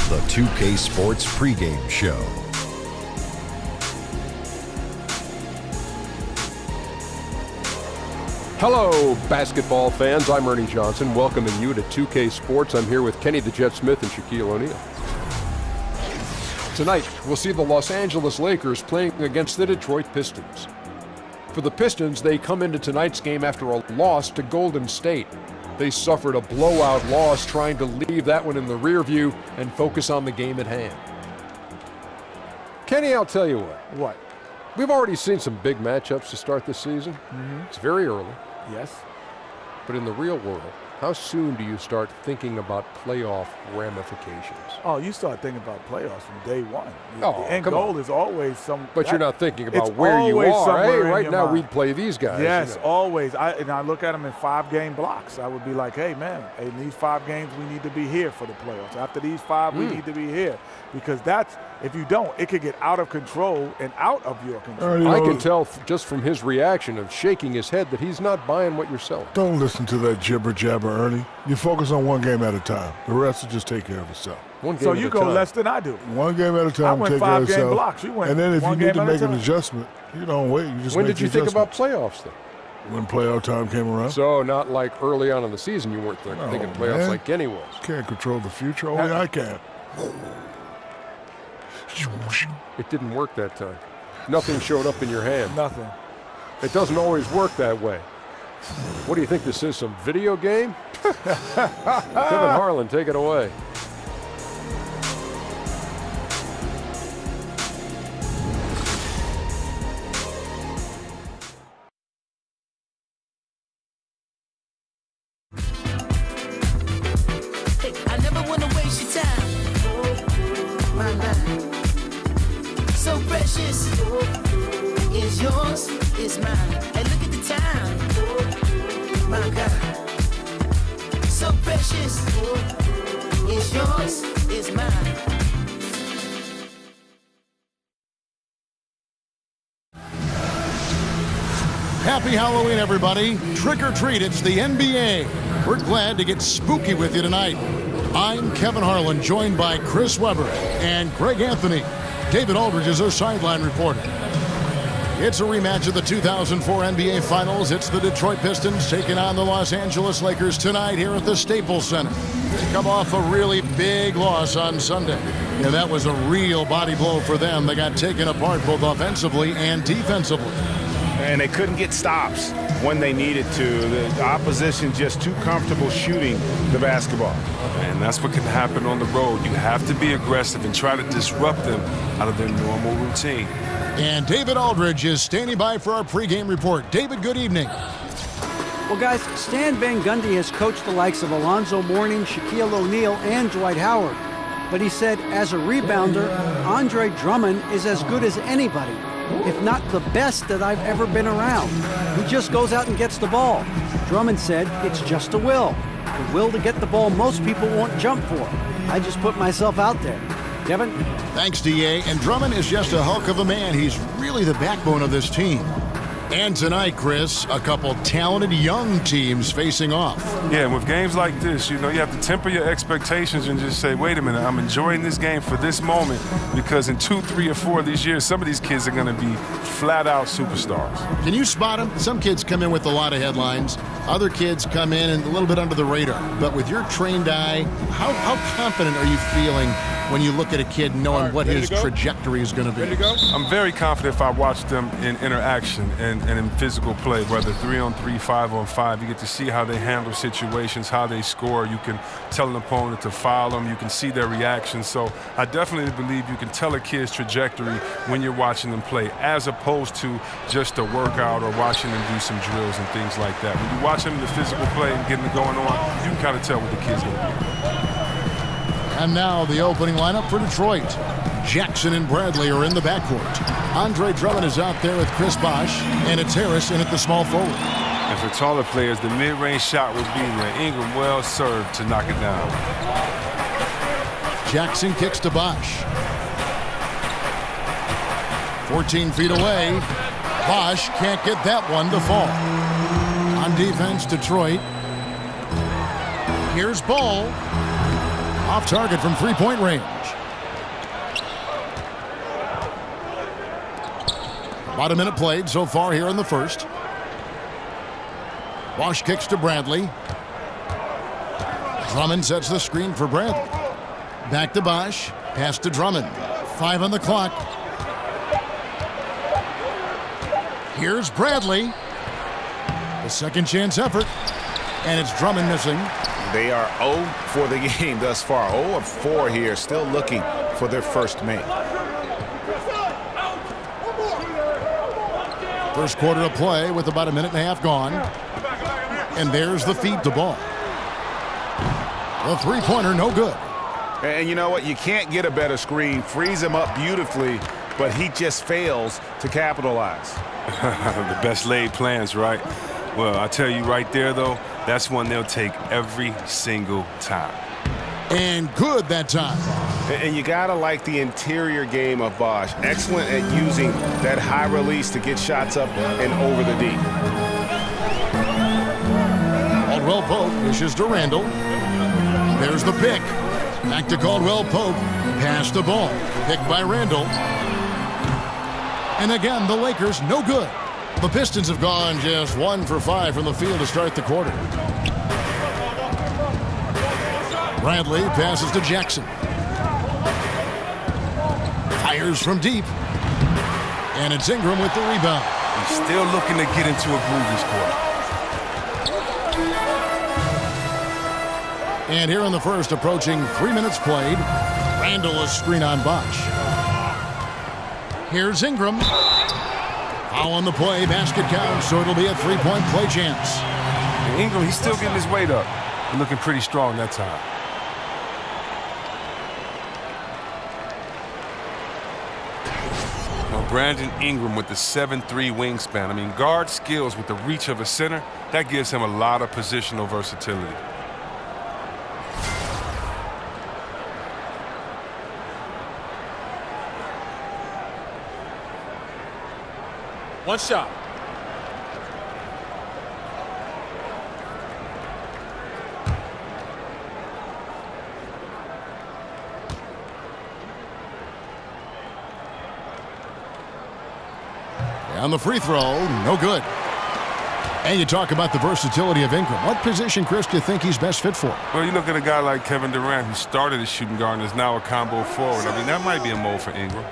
the 2K Sports pregame show. Hello, basketball fans. I'm Ernie Johnson, welcoming you to 2K Sports. I'm here with Kenny the Jet Smith and Shaquille O'Neal. Tonight, we'll see the Los Angeles Lakers playing against the Detroit Pistons. For the Pistons, they come into tonight's game after a loss to Golden State. They suffered a blowout loss, trying to leave that one in the rear view and focus on the game at hand. Kenny, I'll tell you what. What? We've already seen some big matchups to start this season. It's very early. Yes. But in the real world, how soon do you start thinking about playoff ramifications? Oh, you start thinking about playoffs from day one. Oh, the end goal is always some. But you're not thinking about where you are. Hey, right now we'd play these guys. Yes, you know. Always. I look at them in 5-game blocks. I would be like, hey, man, in these 5 games, we need to be here for the playoffs. After these 5, we need to be here. Because that's, if you don't, it could get out of control and out of your control. I can tell just from his reaction of shaking his head that he's not buying what you're selling. Don't listen to that jibber-jabber, Ernie. You focus on one game at a time. The rest will just take care of itself. So you go less than I do. One game at a time, I went take care of 5-game itself. blocks. You went and then if you one need game to at a make an time. adjustment, you don't wait. You just When make did you the think about adjustment. playoffs then? When playoff time came around. So not like early on in the season you weren't thinking playoffs man. like Kenny was. Can't control the future. Only I can. It didn't work that time. Nothing showed up in your hand. Nothing. It doesn't always work that way. What do you think this is, some video game? Kevin Harlan, take it away. I never wanna waste your time. My mind, so precious. Is yours, is mine. Hey, look at the time. My God, so precious. Is yours, is mine. Happy Halloween, everybody. Trick or treat, it's the NBA. We're glad to get spooky with you tonight. I'm Kevin Harlan, joined by Chris Webber and Greg Anthony. David Aldridge is our sideline reporter. It's a rematch of the 2004 NBA Finals. It's the Detroit Pistons taking on the Los Angeles Lakers tonight here at the Staples Center. They come off a really big loss on Sunday. Yeah, that was a real body blow for them. They got taken apart both offensively and defensively. And they couldn't get stops when they needed to. The opposition just too comfortable shooting the basketball. And that's what can happen on the road. You have to be aggressive and try to disrupt them out of their normal routine. And David Aldridge is standing by for our pregame report. David, good evening. Well, guys, Stan Van Gundy has coached the likes of Alonzo Mourning, Shaquille O'Neal, and Dwight Howard. But he said, as a rebounder, Andre Drummond is as good as anybody, if not the best that I've ever been around. He just goes out and gets the ball. Drummond said it's just a will. The will to get the ball most people won't jump for. I just put myself out there. Kevin? Thanks, D.A. And Drummond is just a hulk of a man. He's really the backbone of this team. And tonight, Chris, a couple talented young teams facing off. Yeah, and with games like this, you know, you have to temper your expectations and just say, wait a minute, I'm enjoying this game for this moment because in 2, 3, or 4 of these years, some of these kids are going to be flat-out superstars. Can you spot them? Some kids come in with a lot of headlines. Other kids come in and a little bit under the radar. But with your trained eye, how confident are you feeling when you look at a kid knowing what his trajectory is going to be? I'm very confident if I watch them in interaction and in physical play, whether 3-on-3, 5-on-5. You get to see how they handle situations, how they score. You can tell an opponent to foul them. You can see their reactions. So I definitely believe you can tell a kid's trajectory when you're watching them play, as opposed to just a workout or watching them do some drills and things like that. When you watch them in the physical play and getting it going on, you can kind of tell what the kid's going to be. And now the opening lineup for Detroit. Jackson and Bradley are in the backcourt. Andre Drummond is out there with Chris Bosh, and it's Harris in at the small forward. And for taller players, the mid-range shot would be there. Ingram well served to knock it down. Jackson kicks to Bosh. 14 feet away. Bosh can't get that one to fall. On defense, Detroit. Here's Ball. Off target from three-point range. About a minute played so far here in the first. Bosch kicks to Bradley. Drummond sets the screen for Bradley. Back to Bosch. Pass to Drummond. 5 on the clock. Here's Bradley. A second chance effort. And it's Drummond missing. They are 0 for the game thus far. 0 of 4 here, still looking for their first make. First quarter of play with about a minute and a half gone. And there's the feed to ball. The three-pointer, no good. And you know what? You can't get a better screen. Frees him up beautifully, but he just fails to capitalize. The best laid plans, right? Well, I tell you right there, though, that's one they'll take every single time. And good that time. And you got to like the interior game of Bosch. Excellent at using that high release to get shots up and over the deep. Caldwell Pope dishes to Randall. There's the pick. Back to Caldwell Pope. Pass the ball. Picked by Randall. And again, the Lakers no good. The Pistons have gone just 1 for 5 from the field to start the quarter. Bradley passes to Jackson. Fires from deep. And it's Ingram with the rebound. He's still looking to get into a groove this quarter. And here in the first, approaching 3 minutes played, Randall is screen on Bosch. Here's Ingram. Foul on the play, basket counts, so it'll be a three-point play chance. And Ingram, he's still getting his weight up. He's looking pretty strong that time. Now, Brandon Ingram with the 7'3" wingspan. I mean, guard skills with the reach of a center, that gives him a lot of positional versatility. One shot. On the free throw, no good. And you talk about the versatility of Ingram. What position, Chris, do you think he's best fit for? Well, you look at a guy like Kevin Durant, who started as shooting guard and is now a combo forward. I mean, that might be a mold for Ingram.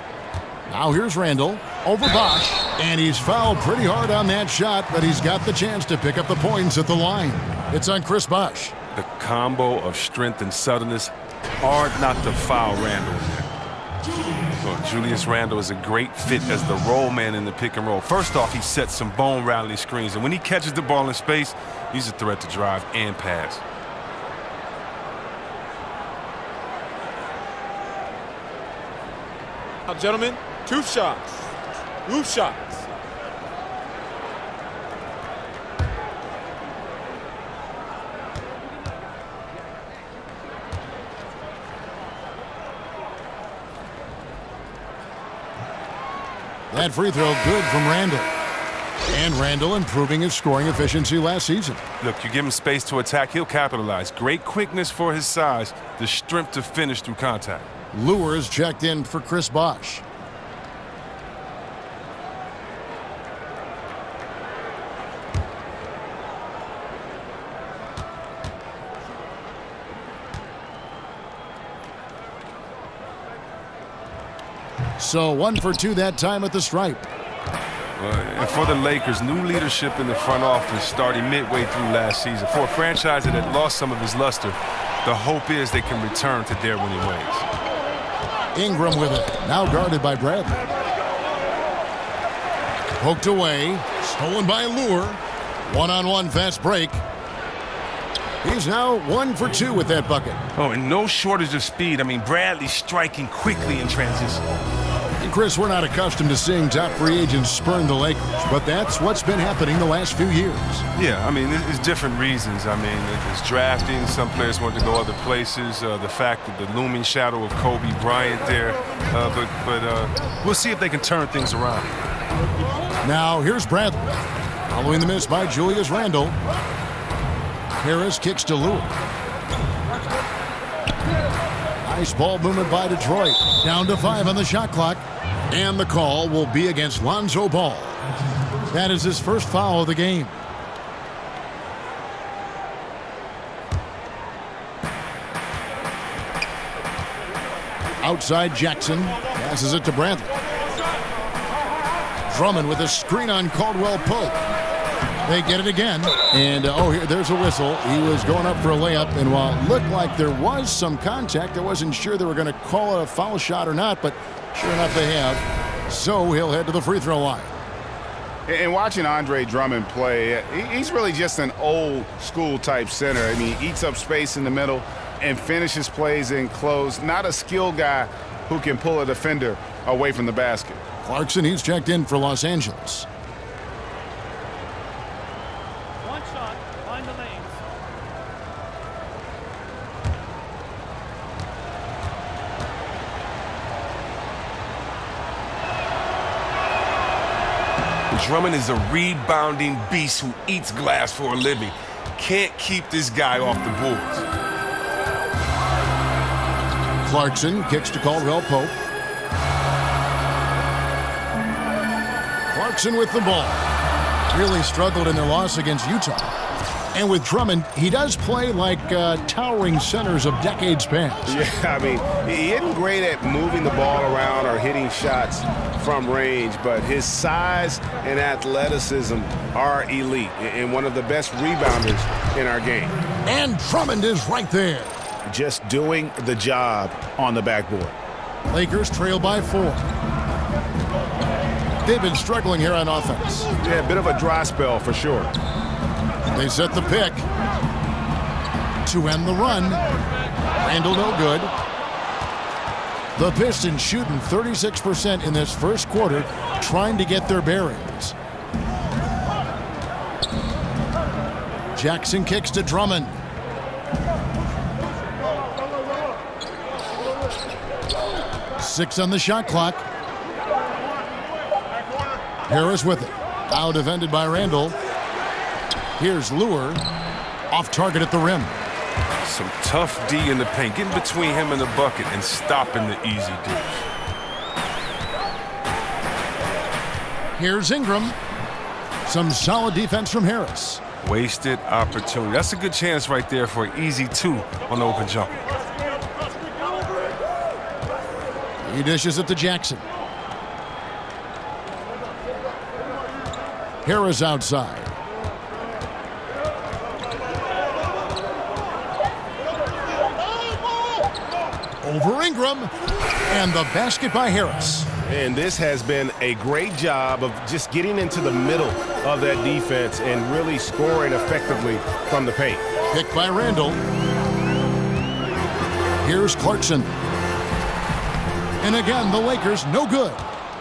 Now here's Randall over Bosch, and he's fouled pretty hard on that shot, but he's got the chance to pick up the points at the line. It's on Chris Bosch. The combo of strength and suddenness, hard not to foul Randall. Well, Julius Randle is a great fit as the roll man in the pick and roll. First off, he sets some bone rattling screens, and when he catches the ball in space, he's a threat to drive and pass. Now, gentlemen, 2 shots. Roof shots. That free throw good from Randall. And Randall improving his scoring efficiency last season. Look, you give him space to attack, he'll capitalize. Great quickness for his size, the strength to finish through contact. Lewis checked in for Chris Bosch. So 1 for 2 that time at the stripe. And for the Lakers, new leadership in the front office starting midway through last season. For a franchise that had lost some of his luster, the hope is they can return to their winning ways. Ingram with it, now guarded by Bradley. Poked away, stolen by Lure. One-on-one fast break. He's now 1 for 2 with that bucket. Oh, and no shortage of speed. I mean, Bradley striking quickly in transition. And Chris, we're not accustomed to seeing top free agents spurn the Lakers, but that's what's been happening the last few years. Yeah, I mean, it's different reasons. I mean, it's drafting. Some players want to go other places. The fact that the looming shadow of Kobe Bryant there. But we'll see if they can turn things around. Now, here's Bradley. Following the miss by Julius Randle. Harris kicks to Lewis. Nice ball movement by Detroit. Down to 5 on the shot clock. And the call will be against Lonzo Ball. That is his first foul of the game. Outside Jackson. Passes it to Bradley. Drummond with a screen on Caldwell Pope. They get it again. And, there's a whistle. He was going up for a layup. And while it looked like there was some contact, I wasn't sure they were going to call it a foul shot or not. But sure enough, they have. So he'll head to the free throw line. And watching Andre Drummond play, he's really just an old school type center. I mean, he eats up space in the middle and finishes plays in close. Not a skilled guy who can pull a defender away from the basket. Clarkson, he's checked in for Los Angeles. One shot, find the lanes. Drummond is a rebounding beast who eats glass for a living. Can't keep this guy off the boards. Clarkson kicks to Caldwell Pope. Clarkson with the ball. Really struggled in their loss against Utah. And with Drummond, he does play like towering centers of decades past. Yeah, I mean, he isn't great at moving the ball around or hitting shots from range, but his size and athleticism are elite and one of the best rebounders in our game. And Drummond is right there. Just doing the job on the backboard. Lakers trail by 4. They've been struggling here on offense. Yeah, a bit of a dry spell for sure. They set the pick to end the run. Randall no good. The Pistons shooting 36% in this first quarter, trying to get their bearings. Jackson kicks to Drummond. Six on the shot clock. Harris with it. Now defended by Randall. Here's Lure. Off target at the rim. Some tough D in the paint. Getting between him and the bucket and stopping the easy dish. Here's Ingram. Some solid defense from Harris. Wasted opportunity. That's a good chance right there for an easy 2 on the open jumper. He dishes it to Jackson. Harris outside. Over Ingram. And the basket by Harris. And this has been a great job of just getting into the middle of that defense and really scoring effectively from the paint. Picked by Randall. Here's Clarkson. And again, the Lakers no good.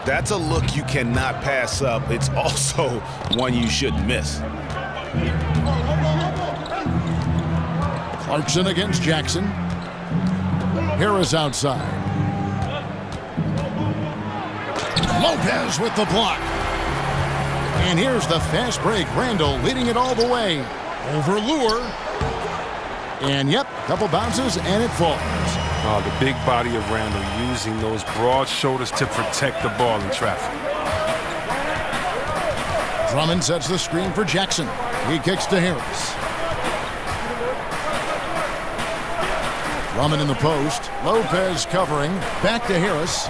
That's a look you cannot pass up. It's also one you shouldn't miss. Clarkson against Jackson. Harris outside. Lopez with the block. And here's the fast break. Randall leading it all the way. Over Lure. And yep, couple bounces and it falls. Oh, the big body of Randall using those broad shoulders to protect the ball in traffic. Drummond sets the screen for Jackson. He kicks to Harris. Drummond in the post. Lopez covering. Back to Harris.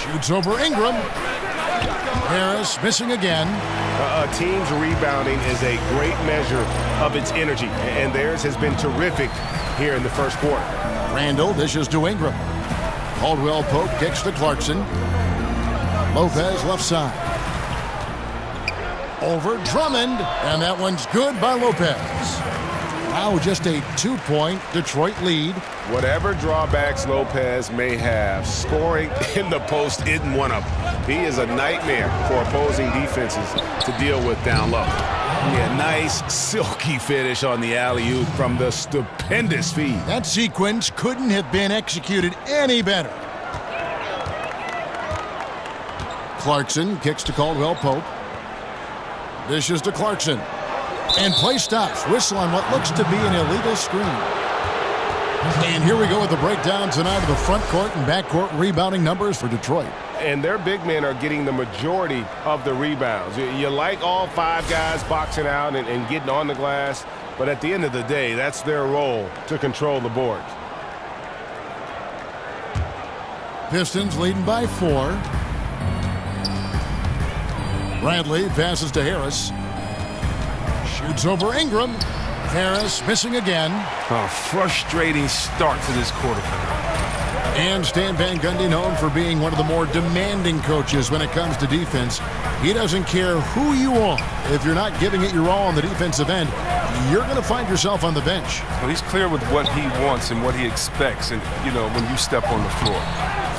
Shoots over Ingram. Harris missing again. A team's rebounding is a great measure of its energy, and theirs has been terrific here in the first quarter. Randall dishes to Ingram. Caldwell Pope kicks to Clarkson. Lopez left side. Over Drummond, and that one's good by Lopez. Now just a 2-point Detroit lead. Whatever drawbacks Lopez may have, scoring in the post isn't one of them. He is a nightmare for opposing defenses to deal with down low. Yeah, nice silky finish on the alley-oop from the stupendous feed. That sequence couldn't have been executed any better. Clarkson kicks to Caldwell Pope. Dishes to Clarkson. And play stops. Whistle on what looks to be an illegal screen. And here we go with the breakdown tonight of the front court and back court rebounding numbers for Detroit. And their big men are getting the majority of the rebounds. You like all 5 guys boxing out and getting on the glass, but at the end of the day, that's their role to control the boards. Pistons leading by 4. Bradley passes to Harris. Shoots over Ingram. Harris missing again. A frustrating start to this quarter for him. And Stan Van Gundy, known for being one of the more demanding coaches when it comes to defense. He doesn't care who you are. If you're not giving it your all on the defensive end, you're going to find yourself on the bench. Well, he's clear with what he wants and what he expects, and when you step on the floor.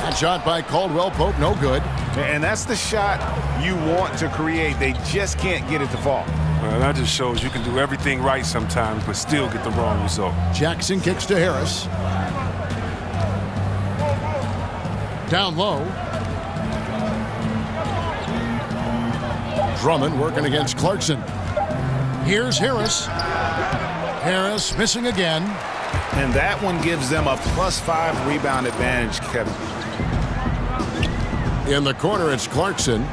That shot by Caldwell Pope, no good. And that's the shot you want to create. They just can't get it to fall. And that just shows you can do everything right sometimes, but still get the wrong result. Jackson kicks to Harris. Down low. Drummond working against Clarkson. Here's Harris. Harris missing again. And that one gives them a +5 rebound advantage, Kevin. In the corner, it's Clarkson.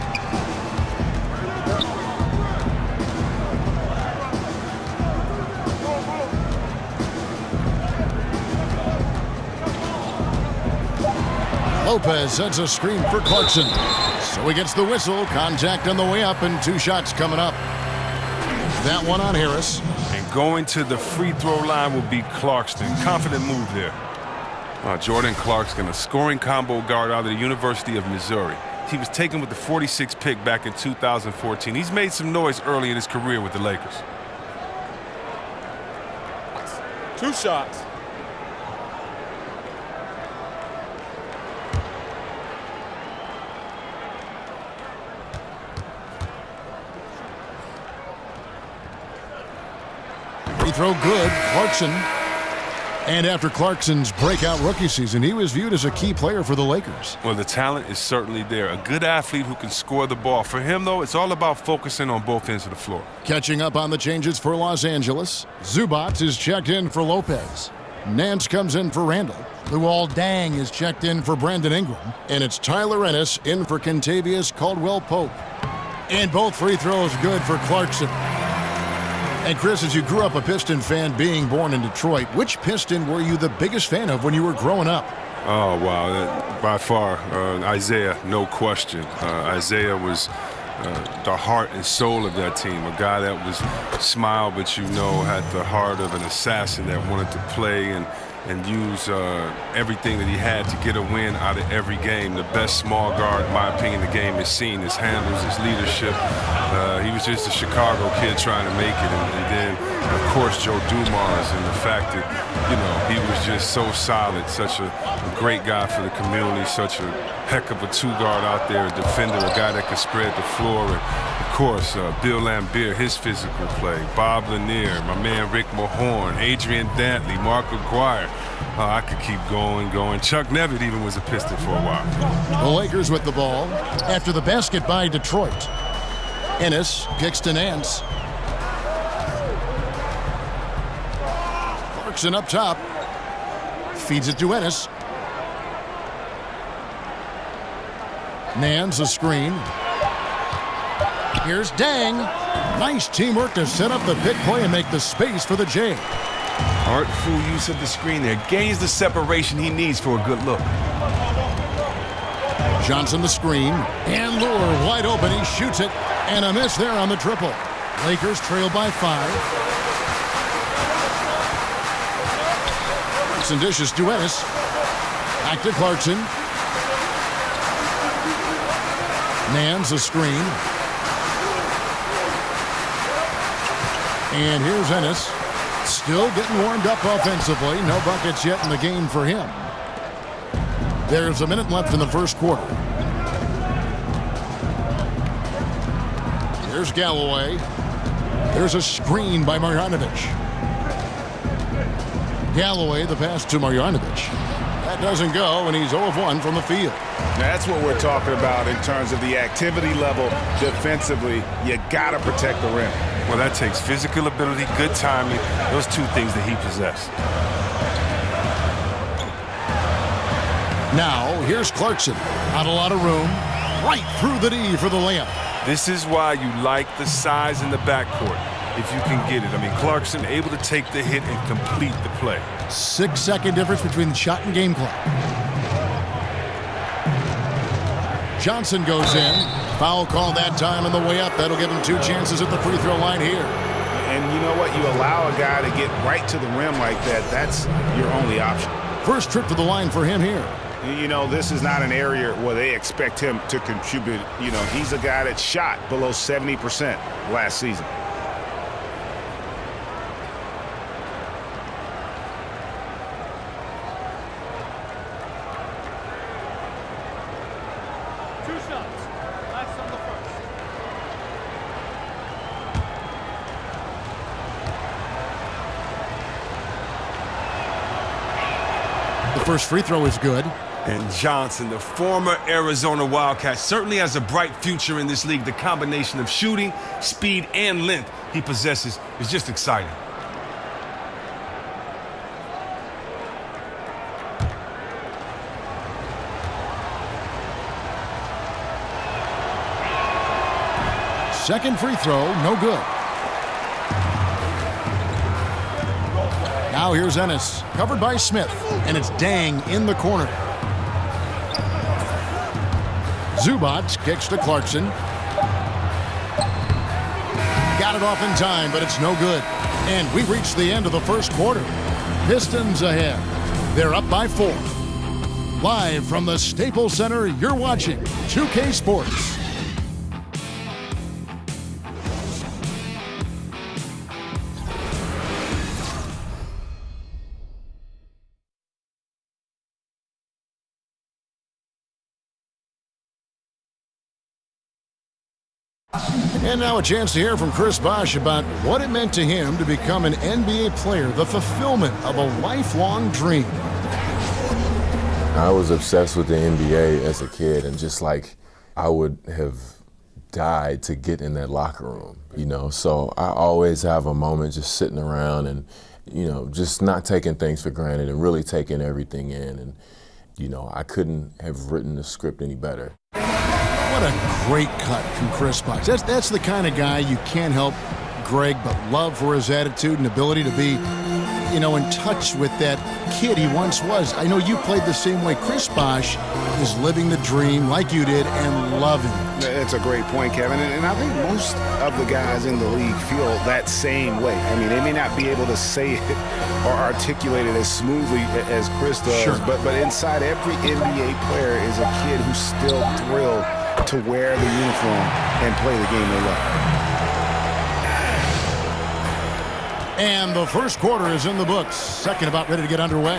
Lopez sets a screen for Clarkson. So he gets the whistle. Contact on the way up and 2 shots coming up. That one on Harris. And going to the free throw line will be Clarkson. Confident move there. Jordan Clarkson, a scoring combo guard out of the University of Missouri. He was taken with the 46th pick back in 2014. He's made some noise early in his career with the Lakers. 2 shots. Free throw good. Clarkson. And after Clarkson's breakout rookie season, he was viewed as a key player for the Lakers. Well, the talent is certainly there. A good athlete who can score the ball. For him, though, it's all about focusing on both ends of the floor. Catching up on the changes for Los Angeles. Zubac is checked in for Lopez. Nance comes in for Randall. Luol Deng is checked in for Brandon Ingram. And it's Tyler Ennis in for Kentavious Caldwell-Pope. And both free throws good for Clarkson. And Chris, as you grew up a Piston fan being born in Detroit, which Piston were you the biggest fan of when you were growing up? Oh, wow. By far, Isaiah, no question. Isaiah was the heart and soul of that team, a guy that was smile, but had the heart of an assassin that wanted to play and use everything that he had to get a win out of every game. The best small guard, in my opinion, the game has seen. His handles, his leadership. He was just a Chicago kid trying to make it. And then, of course, Joe Dumars and the fact that, he was just so solid, such a great guy for the community, such a heck of a 2-guard out there, a defender, a guy that could spread the floor. And, of course, Bill Laimbeer, his physical play. Bob Lanier, my man Rick Mahorn, Adrian Dantley, Mark Aguirre. I could keep going. Chuck Nevitt even was a Piston for a while. The Lakers with the ball after the basket by Detroit. Ennis kicks to Nance. Clarkson up top. Feeds it to Ennis. Nance a screen. Here's Deng. Nice teamwork to set up the pick play and make the space for the J. Artful use of the screen there. Gains the separation he needs for a good look. Johnson the screen. And Lure wide open. He shoots it. And a miss there on the triple. Lakers trail by 5. Clarkson dishes to Ennis. Back to Clarkson. Nance a screen. And here's Ennis. Still getting warmed up offensively. No buckets yet in the game for him. There's a minute left in the first quarter. There's Galloway. There's a screen by Marjanovic. Galloway, the pass to Marjanovic. That doesn't go, and he's 0 of 1 from the field. That's what we're talking about in terms of the activity level defensively. You got to protect the rim. Well, that takes physical ability, good timing, those two things that he possessed. Now, here's Clarkson. Not a lot of room. Right through the D for the layup. This is why you like the size in the backcourt, if you can get it. I mean, Clarkson able to take the hit and complete the play. 6-second difference between the shot and game clock. Johnson goes in. Foul call that time on the way up. That'll give him 2 chances at the free throw line here. And you know what? You allow a guy to get right to the rim like that, that's your only option. First trip to the line for him here. You know, this is not an area where they expect him to contribute. You know, he's a guy that shot below 70% last season. The first free throw is good. And Johnson, the former Arizona Wildcat, certainly has a bright future in this league. The combination of shooting, speed, and length he possesses is just exciting. Second free throw, no good. Now here's Ennis, covered by Smith, and it's Dang in the corner. Zubac kicks to Clarkson. Got it off in time, but it's no good. And we've reached the end of the first quarter. Pistons ahead. They're up by 4. Live from the Staples Center, you're watching 2K Sports. And now a chance to hear from Chris Bosh about what it meant to him to become an NBA player, the fulfillment of a lifelong dream. I was obsessed with the NBA as a kid, and just like I would have died to get in that locker room, you know. So I always have a moment just sitting around and, you know, just not taking things for granted and really taking everything in. And, you know, I couldn't have written the script any better. What a great cut from Chris Bosh. That's the kind of guy you can't help, Greg, but love for his attitude and ability to be, you know, in touch with that kid he once was. I know you played the same way. Chris Bosh is living the dream like you did and loving it. That's a great point, Kevin. And I think most of the guys in the league feel that same way. I mean, they may not be able to say it or articulate it as smoothly as Chris does, sure. but inside every NBA player is a kid who's still thrilled to wear the uniform and play the game they love. And the first quarter is in the books. Second about ready to get underway.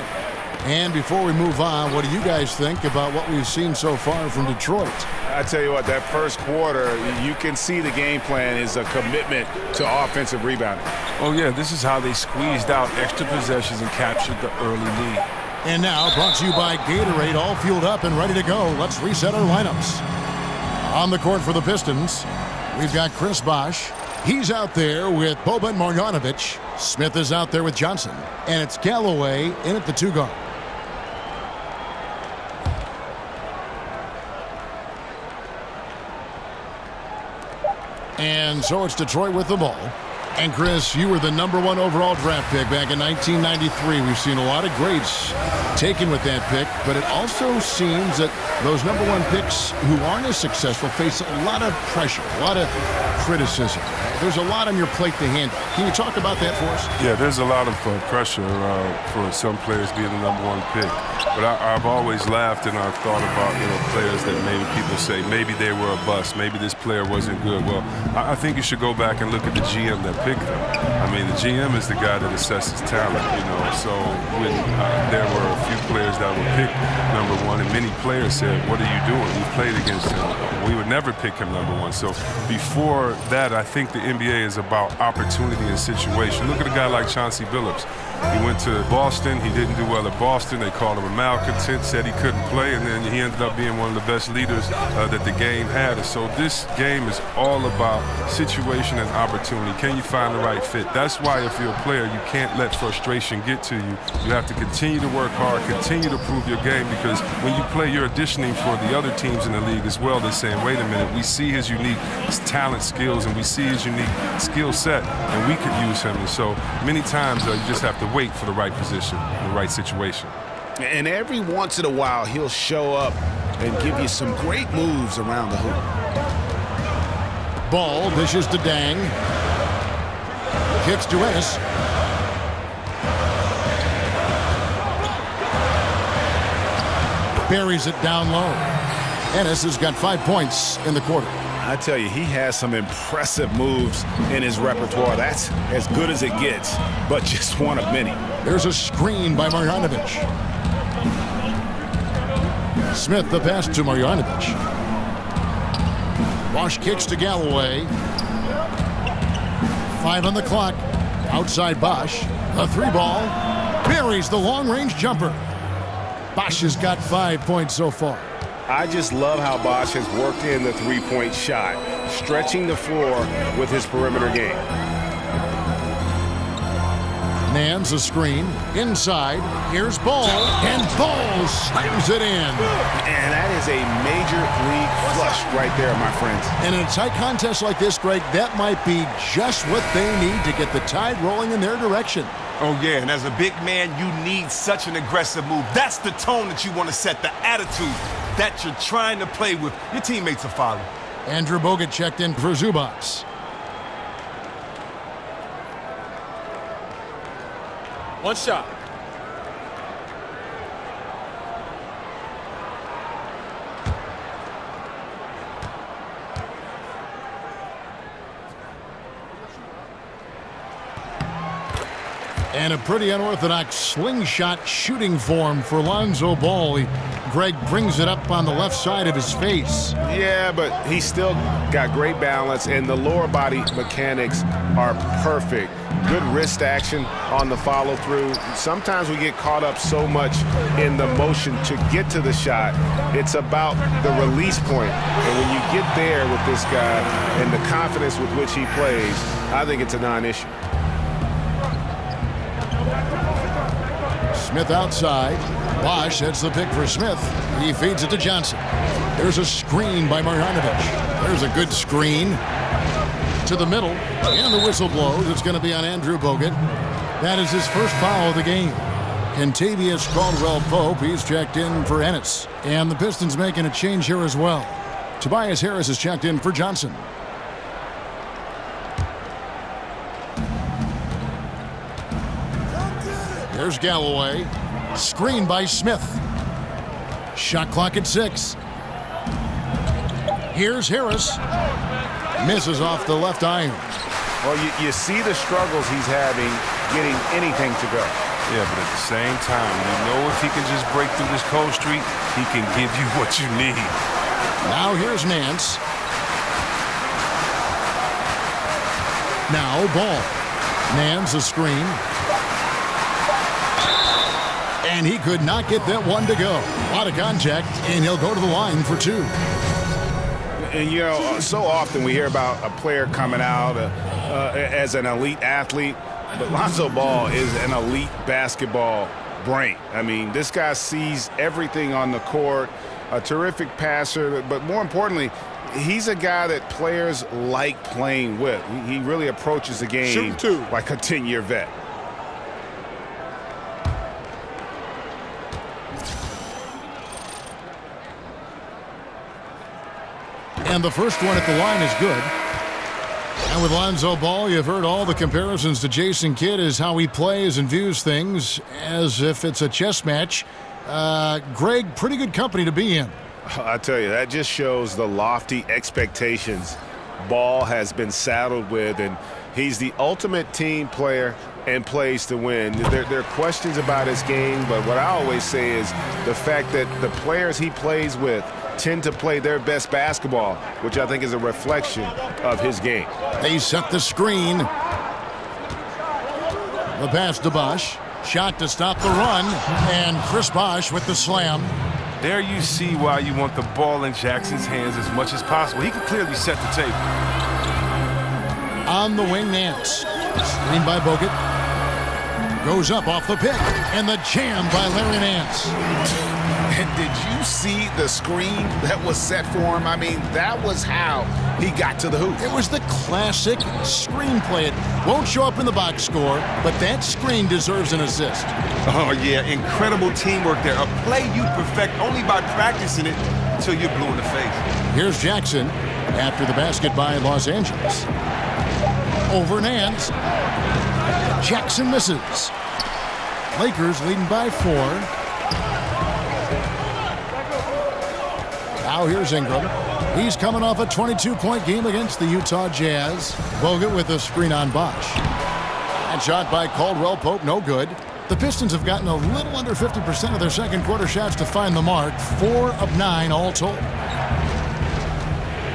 And before we move on, what do you guys think about what we've seen so far from Detroit? I tell you what, that first quarter, you can see the game plan is a commitment to offensive rebounding. Oh, yeah, this is how they squeezed out extra possessions and captured the early lead. And now, brought to you by Gatorade, all fueled up and ready to go. Let's reset our lineups. On the court for the Pistons, we've got Chris Bosh. He's out there with Boban Marjanovic. Smith is out there with Johnson. And it's Galloway in at the 2 guard. And so it's Detroit with the ball. And Chris, you were the #1 overall draft pick back in 1993. We've seen a lot of greats taken with that pick, but it also seems that those #1 picks who aren't as successful face a lot of pressure, a lot of criticism. There's a lot on your plate to handle. Can you talk about that for us? Yeah, there's a lot of pressure for some players being the #1 pick. But I've always laughed and I've thought about, you know, players that maybe people say maybe they were a bust, maybe this player wasn't good. Well, I think you should go back and look at the GM that picked them. I mean, the GM is the guy that assesses talent, you know. So when there were a few players that were picked #1, and many players said, "What are you doing? We played against him. We would never pick him #1." So before that, I think the NBA is about opportunity and situation. Look at a guy like Chauncey Billups. He went to Boston. He didn't do well at Boston. They called him a malcontent, said he couldn't play, and then he ended up being one of the best leaders that the game had. And so this game is all about situation and opportunity. Can you find the right fit? That's why if you're a player, you can't let frustration get to you. You have to continue to work hard, continue to prove your game, because when you play, you're auditioning for the other teams in the league as well. They're saying, wait a minute, we see his unique talent, skills, and we see his unique skill set, and we could use him. And so many times you just have to wait for the right position, the right situation. And every once in a while, he'll show up and give you some great moves around the hoop. Ball dishes to Dang. Kicks to Ennis. Buries it down low. Ennis has got 5 points in the quarter. I tell you, he has some impressive moves in his repertoire. That's as good as it gets, but just one of many. There's a screen by Marjanovic. Smith the pass to Marjanovic. Bosch kicks to Galloway. 5 on the clock. Outside Bosch. A 3-ball. Buries the long-range jumper. Bosch has got 5 points so far. I just love how Bosch has worked in the three-point shot, stretching the floor with his perimeter game. Nance a screen. Inside. Here's Ball. And Ball slams it in. And that is a major league flush right there, my friends. And in a tight contest like this, Greg, that might be just what they need to get the tide rolling in their direction. Oh, yeah, and as a big man, you need such an aggressive move. That's the tone that you want to set, the attitude that you're trying to play with. Your teammates are following. Andrew Bogut checked in for Zubats. One shot. And a pretty unorthodox slingshot shooting form for Lonzo Ball. Greg brings it up on the left side of his face. Yeah, but he's still got great balance, and the lower body mechanics are perfect. Good wrist action on the follow-through. Sometimes we get caught up so much in the motion to get to the shot. It's about the release point. And when you get there with this guy and the confidence with which he plays, I think it's a non-issue. Smith outside. Bosch heads the pick for Smith. He feeds it to Johnson. There's a screen by Marjanovic. There's a good screen to the middle. And the whistle blows. It's going to be on Andrew Bogut. That is his first foul of the game. Kentavious Caldwell-Pope, he's checked in for Ennis. And the Pistons making a change here as well. Tobias Harris is checked in for Johnson. There's Galloway. Screen by Smith. Shot clock at 6. Here's Harris. Misses off the left iron. Well, you see the struggles he's having getting anything to go. Yeah, but at the same time, you know if he can just break through this cold streak, he can give you what you need. Now here's Nance. Now Ball. Nance a screen. And he could not get that one to go. A lot of contact, and he'll go to the line for 2. And, you know, so often we hear about a player coming out as an elite athlete, but Lonzo Ball is an elite basketball brain. I mean, this guy sees everything on the court, a terrific passer, but more importantly, he's a guy that players like playing with. He really approaches the game like a 10-year vet. And the first one at the line is good. And with Lonzo Ball, you've heard all the comparisons to Jason Kidd as how he plays and views things as if it's a chess match. Greg, pretty good company to be in. I tell you, that just shows the lofty expectations Ball has been saddled with, and he's the ultimate team player and plays to win. There are questions about his game, but what I always say is the fact that the players he plays with tend to play their best basketball, which I think is a reflection of his game. They set the screen. The pass to Bosch. Shot to stop the run, and Chris Bosh with the slam. There you see why you want the ball in Jackson's hands as much as possible. He can clearly set the table. On the wing, Nance. Screen by Bogut. Goes up off the pick, and the jam by Larry Nance. And did you see the screen that was set for him? I mean, that was how he got to the hoop. It was the classic screenplay. It won't show up in the box score, but that screen deserves an assist. Oh, yeah, incredible teamwork there. A play you perfect only by practicing it until you're blue in the face. Here's Jackson after the basket by Los Angeles. Over Nance. Jackson misses. Lakers leading by 4. Now here's Ingram. He's coming off a 22-point game against the Utah Jazz. Bogut with a screen on Bosh. That shot by Caldwell Pope, no good. The Pistons have gotten a little under 50% of their second quarter shots to find the mark. 4 of 9 all told.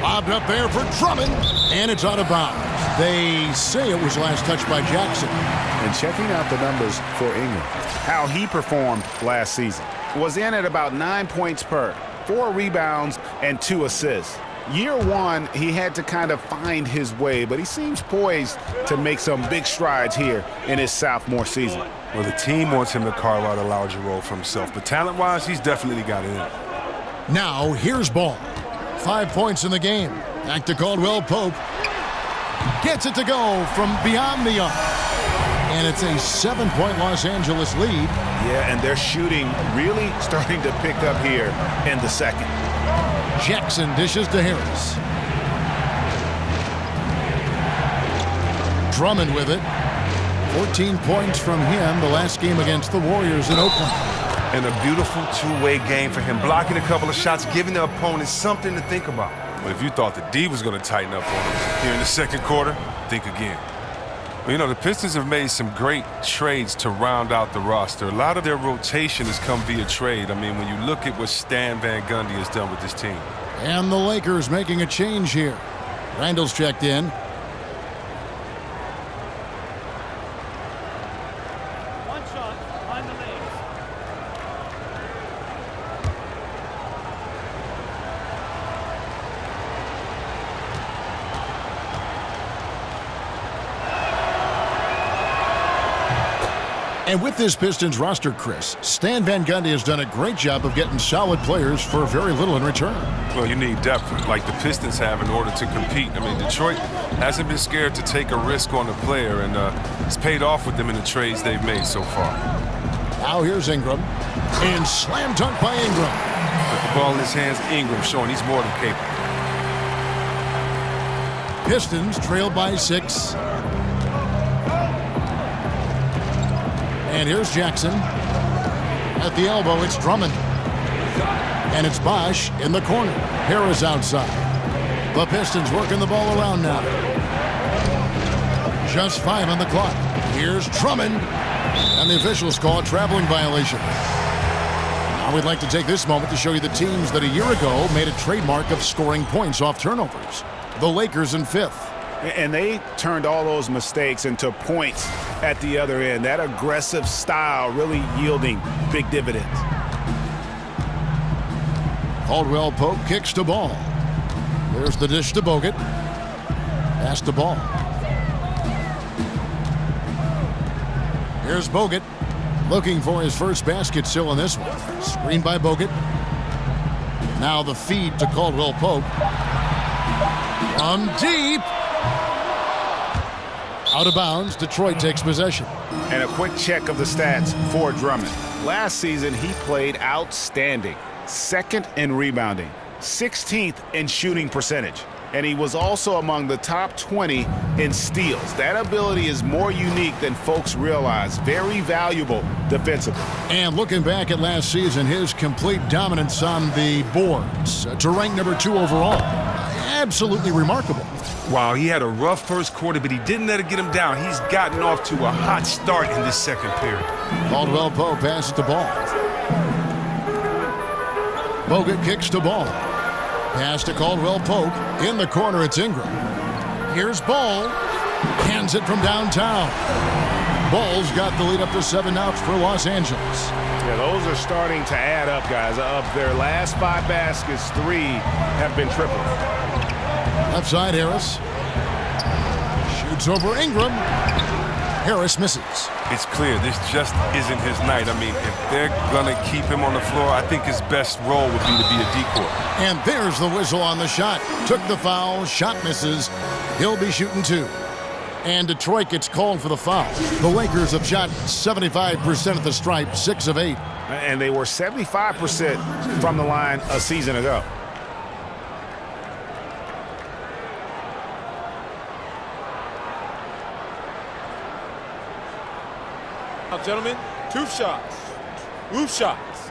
Lobbed up there for Drummond, and it's out of bounds. They say it was last touched by Jackson. And checking out the numbers for Ingram, how he performed last season. Was in at about 9 points per, 4 rebounds, and 2 assists. Year one, he had to kind of find his way, but he seems poised to make some big strides here in his sophomore season. Well, the team wants him to carve out a larger role for himself, but talent-wise, he's definitely got it in. Now, here's Ball. 5 points in the game. Back to Caldwell Pope. Gets it to go from beyond the arc. And it's a 7-point Los Angeles lead. Yeah, and their shooting really starting to pick up here in the second. Jackson dishes to Harris. Drummond with it. 14 points from him the last game against the Warriors in Oakland. And a beautiful two-way game for him. Blocking a couple of shots, giving the opponent something to think about. But if you thought the D was going to tighten up on him here in the second quarter, think again. Well, you know, the Pistons have made some great trades to round out the roster. A lot of their rotation has come via trade. I mean, when you look at what Stan Van Gundy has done with this team. And the Lakers making a change here. Randall's checked in. One shot, behind the legs. And with this Pistons roster, Chris, Stan Van Gundy has done a great job of getting solid players for very little in return. Well, you need depth like the Pistons have in order to compete. I mean, Detroit hasn't been scared to take a risk on a player, and it's paid off with them in the trades they've made so far. Now here's Ingram. And slam dunk by Ingram. With the ball in his hands, Ingram showing he's more than capable. Pistons trail by 6. And here's Jackson. At the elbow, it's Drummond. And it's Bosh in the corner. Harris outside. The Pistons working the ball around now. Just 5 on the clock. Here's Drummond. And the officials call a traveling violation. Now we'd like to take this moment to show you the teams that a year ago made a trademark of scoring points off turnovers. The Lakers in 5th. And they turned all those mistakes into points at the other end. That aggressive style really yielding big dividends. Caldwell Pope kicks to Ball. There's the dish to Bogut. Pass to Ball. Here's Bogut looking for his first basket still in this one. Screen by Bogut. Now the feed to Caldwell Pope. From deep. Out of bounds, Detroit takes possession. And a quick check of the stats for Drummond. Last season, he played outstanding. 2nd in rebounding, 16th in shooting percentage. And he was also among the top 20 in steals. That ability is more unique than folks realize. Very valuable defensively. And looking back at last season, his complete dominance on the boards to rank number 2 overall. Absolutely remarkable. Wow, he had a rough first quarter, but he didn't let it get him down. He's gotten off to a hot start in this second period. Caldwell Pope passes the ball. Bogut kicks to Ball. Pass to Caldwell Pope. In the corner, it's Ingram. Here's Ball. Hands it from downtown. Ball's got the lead up to 7 outs for Los Angeles. Yeah, those are starting to add up, guys. Of their last 5 baskets, 3 have been triple. Left side, Harris. Shoots over Ingram. Harris misses. It's clear this just isn't his night. I mean, if they're going to keep him on the floor, I think his best role would be to be a decoy. And there's the whistle on the shot. Took the foul. Shot misses. He'll be shooting 2. And Detroit gets called for the foul. The Lakers have shot 75% at the stripe, 6 of 8. And they were 75% from the line a season ago. Now, gentlemen, 2 shots. Roof shots.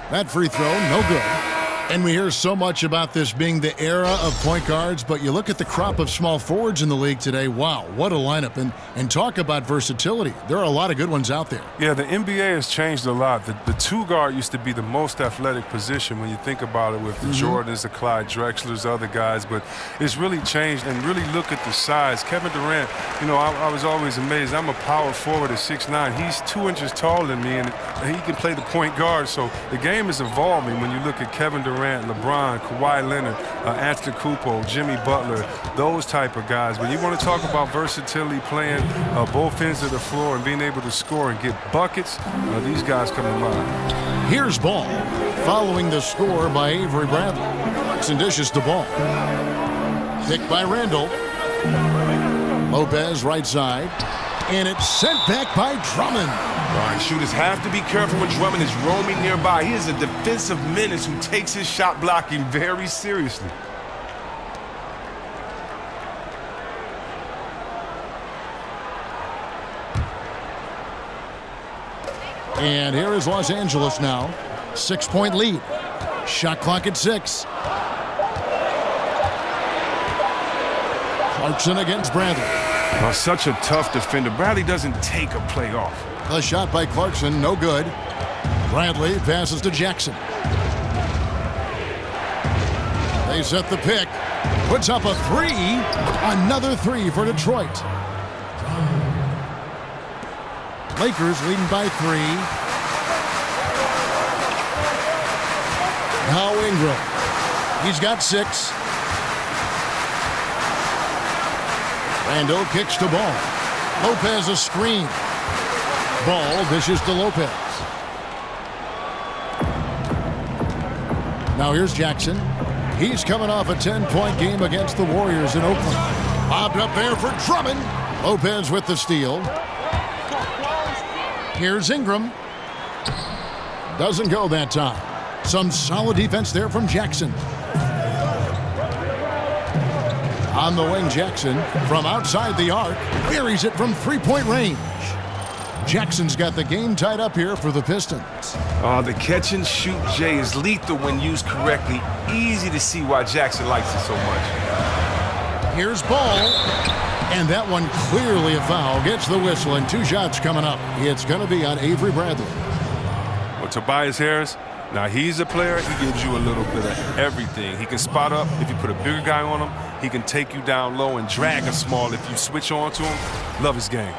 That free throw, no good. And we hear so much about this being the era of point guards, but you look at the crop of small forwards in the league today, wow, what a lineup. And talk about versatility. There are a lot of good ones out there. Yeah, the NBA has changed a lot. The 2 guard used to be the most athletic position when you think about it with the Jordans, the Clyde Drexlers, other guys, but it's really changed. And really look at the size. Kevin Durant, you know, I was always amazed. I'm a power forward at 6'9". He's 2 inches taller than me, and he can play the point guard. So the game is evolving when you look at Kevin Durant, LeBron, Kawhi Leonard, Antetokounmpo, Jimmy Butler, those type of guys. When you want to talk about versatility, playing both ends of the floor and being able to score and get buckets, these guys come to mind. Here's Ball, following the score by Avery Bradley. Clarkson dishes to Ball. Picked by Randall. Lopez right side. And it's sent back by Drummond. Right, shooters have to be careful when Drummond is roaming nearby. He is a defensive menace who takes his shot blocking very seriously. And here is Los Angeles now. 6-point lead. Shot clock at 6. Clarkson against Bradley. Oh, such a tough defender. Bradley doesn't take a play off. The shot by Clarkson, no good. Bradley passes to Jackson. They set the pick. Puts up a 3. Another 3 for Detroit. Lakers leading by 3. Now Ingram. He's got 6. Randall kicks to Ball. Lopez a screen. Ball dishes to Lopez. Now here's Jackson. He's coming off a 10-point game against the Warriors in Oakland. Bobbed up there for Drummond. Lopez with the steal. Here's Ingram. Doesn't go that time. Some solid defense there from Jackson. On the wing, Jackson from outside the arc. Buries it from 3-point range. Jackson's got the game tied up here for the Pistons. The catch and shoot, Jay, is lethal when used correctly. Easy to see why Jackson likes it so much. Here's Ball. And that one clearly a foul. Gets the whistle, and 2 shots coming up. It's going to be on Avery Bradley. Well, Tobias Harris, now he's a player. He gives you a little bit of everything. He can spot up if you put a bigger guy on him. He can take you down low and drag a small if you switch on to him. Love his game.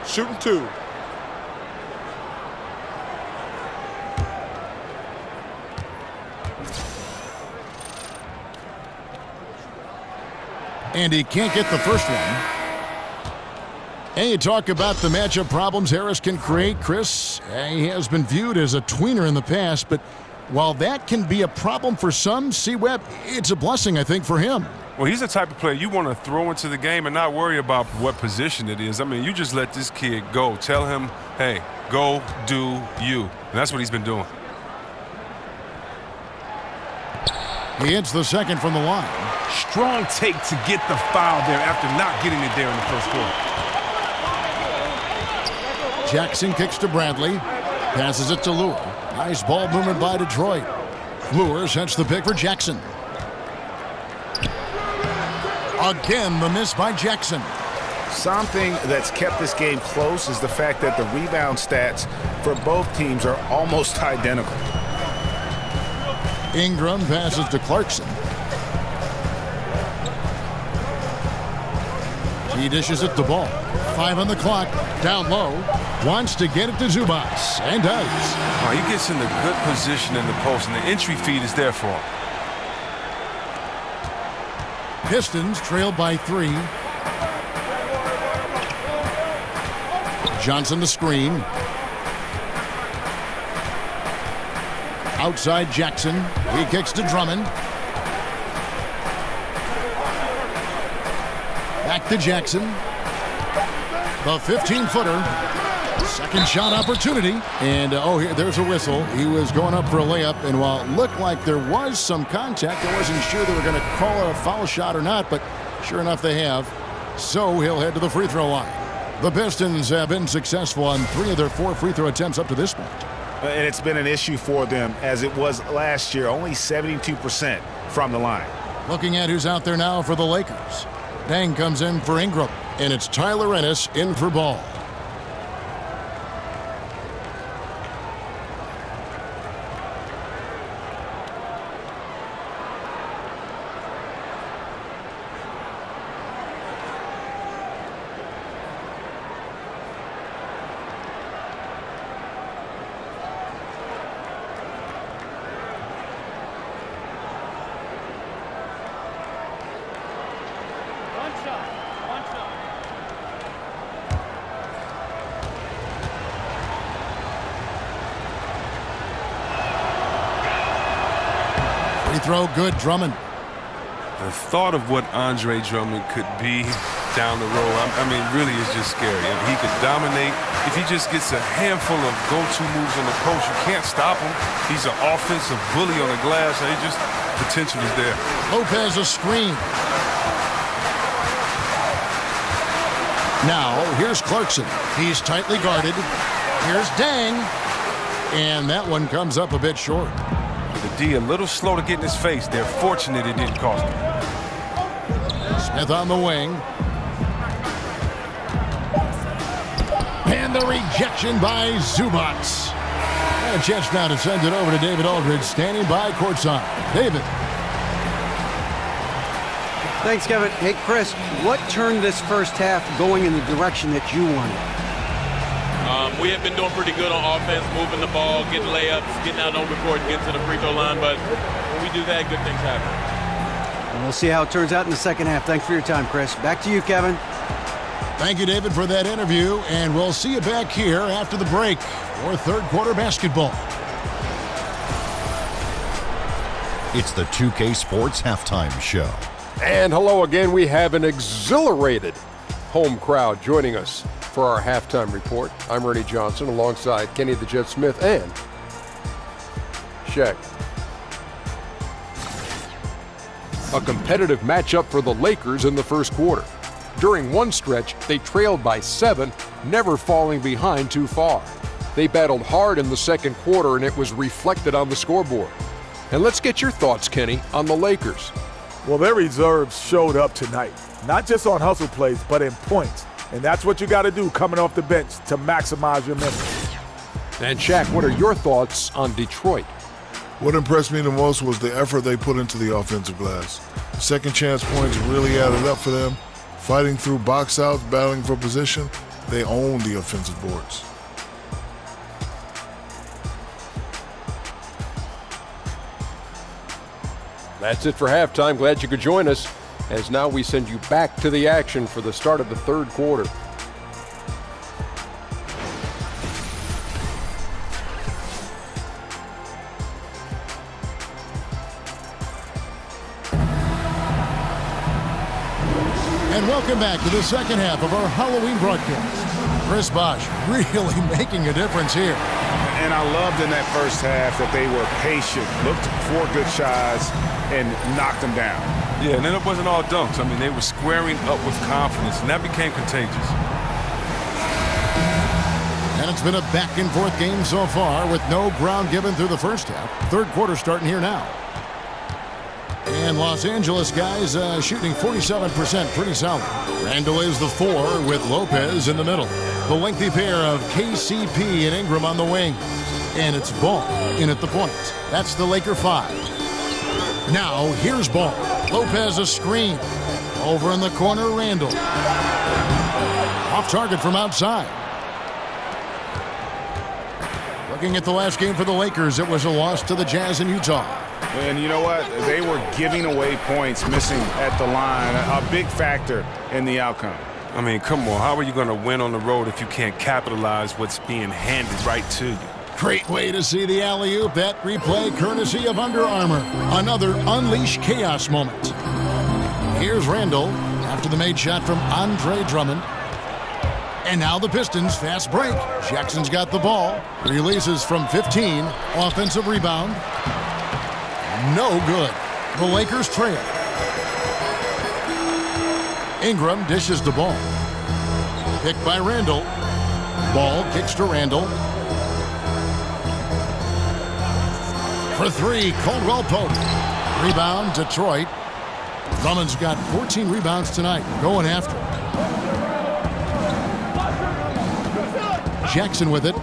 Shooting 2. And he can't get the first one. And you talk about the matchup problems Harris can create, Chris. He has been viewed as a tweener in the past, but while that can be a problem for some, C-Webb, it's a blessing, I think, for him. Well, he's the type of player you want to throw into the game and not worry about what position it is. I mean, you just let this kid go. Tell him, hey, go do you. And that's what he's been doing. He hits the second from the line. Strong take to get the foul there after not getting it there in the first quarter. Jackson kicks to Bradley. Passes it to Lure. Nice ball movement by Detroit. Lure sets the pick for Jackson. Again, the miss by Jackson. Something that's kept this game close is the fact that the rebound stats for both teams are almost identical. Ingram passes to Clarkson. He dishes it the ball. 5 on the clock. Down low. Wants to get it to Zubats. And does. Oh, he gets in a good position in the post, and the entry feed is there for him. Pistons trailed by 3. Johnson the screen. Outside Jackson. He kicks to Drummond. Back to Jackson. The 15-footer. Second shot opportunity. And, here, there's a whistle. He was going up for a layup, and while it looked like there was some contact, I wasn't sure they were going to call it a foul shot or not, but sure enough they have. So he'll head to the free throw line. The Pistons have been successful on 3 of their 4 free throw attempts up to this point. And it's been an issue for them as it was last year, only 72% from the line. Looking at who's out there now for the Lakers. Dang comes in for Ingram, and it's Tyler Ennis in for Ball. Free throw good, Drummond. The thought of what Andre Drummond could be down the road, I mean, really is just scary. I mean, he could dominate. If he just gets a handful of go-to moves on the post, you can't stop him. He's an offensive bully on the glass. And just potential is there. Lopez a screen. Now, here's Clarkson. He's tightly guarded. Here's Dang. And that one comes up a bit short. The D a little slow to get in his face. They're fortunate it didn't cost him. Smith on the wing. And the rejection by Zubats. And a chance now to send it over to David Aldridge, standing by courtside. David. Thanks, Kevin. Hey, Chris, what turned this first half going in the direction that you wanted? We have been doing pretty good on offense, moving the ball, getting layups, getting out on the court, getting to the free throw line. But when we do that, good things happen. And we'll see how it turns out in the second half. Thanks for your time, Chris. Back to you, Kevin. Thank you, David, for that interview. And we'll see you back here after the break for third quarter basketball. It's the 2K Sports Halftime Show. And hello again. We have an exhilarated home crowd joining us for our halftime report. I'm Ernie Johnson alongside Kenny the Jet Smith and Shaq. A competitive matchup for the Lakers in the first quarter. During one stretch, they trailed by 7, never falling behind too far. They battled hard in the second quarter, and it was reflected on the scoreboard. And let's get your thoughts, Kenny, on the Lakers. Well, their reserves showed up tonight, not just on hustle plays, but in points. And that's what you got to do coming off the bench to maximize your minutes. And Shaq, what are your thoughts on Detroit? What impressed me the most was the effort they put into the offensive glass. The second chance points really added up for them. Fighting through box outs, battling for position, they owned the offensive boards. That's it for halftime. Glad you could join us, as now we send you back to the action for the start of the third quarter. And welcome back to the second half of our Halloween broadcast. Chris Bosh really making a difference here. And I loved in that first half that they were patient, looked for good shots, and knocked them down. Yeah, and then it wasn't all dunks. I mean, they were squaring up with confidence, and that became contagious. And it's been a back-and-forth game so far with no ground given through the first half. Third quarter starting here now. And Los Angeles guys shooting 47%, pretty solid. Randall is the 4 with Lopez in the middle. The lengthy pair of KCP and Ingram on the wing. And it's Ball in at the point. That's the Laker 5. Now here's Ball. Lopez a screen. Over in the corner, Randall. Off target from outside. Looking at the last game for the Lakers, it was a loss to the Jazz in Utah. And you know what? They were giving away points, missing at the line, a big factor in the outcome. I mean, come on. How are you going to win on the road if you can't capitalize what's being handed right to you? Great way to see the alley-oop. That replay courtesy of Under Armour. Another Unleash Chaos moment. Here's Randall after the made shot from Andre Drummond. And now the Pistons, fast break. Jackson's got the ball. Releases from 15. Offensive rebound. No good. The Lakers trail. Ingram dishes the ball. Picked by Randall. Ball kicks to Randall. For 3, Caldwell Pope. Rebound, Detroit. Drummond's got 14 rebounds tonight. Going after it. Jackson with it.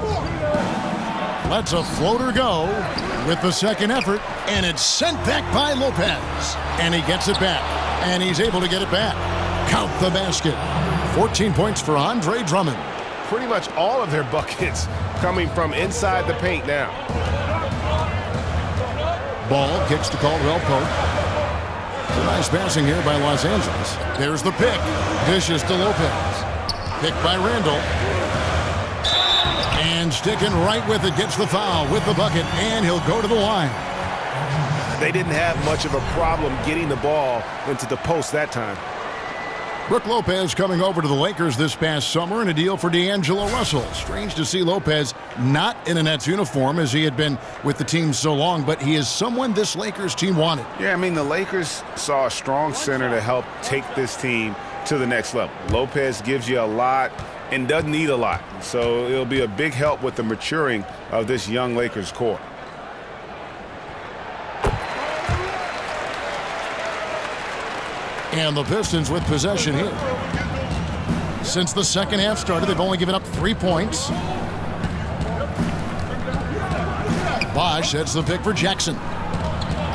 Lets a floater go with the second effort. And it's sent back by Lopez. And he gets it back. And he's able to get it back. Count the basket. 14 points for Andre Drummond. Pretty much all of their buckets coming from inside the paint now. Ball kicks to Caldwell Pope. Nice passing here by Los Angeles. There's the pick. Dishes to Lopez. Picked by Randall. And sticking right with it, gets the foul with the bucket, and he'll go to the line. They didn't have much of a problem getting the ball into the post that time. Brook Lopez coming over to the Lakers this past summer in a deal for D'Angelo Russell. Strange to see Lopez not in a Nets uniform as he had been with the team so long, but he is someone this Lakers team wanted. Yeah, I mean, the Lakers saw a strong center to help take this team to the next level. Lopez gives you a lot and doesn't need a lot, so it'll be a big help with the maturing of this young Lakers core. And the Pistons with possession here. Since the second half started, they've only given up 3 points. Bosh sets the pick for Jackson.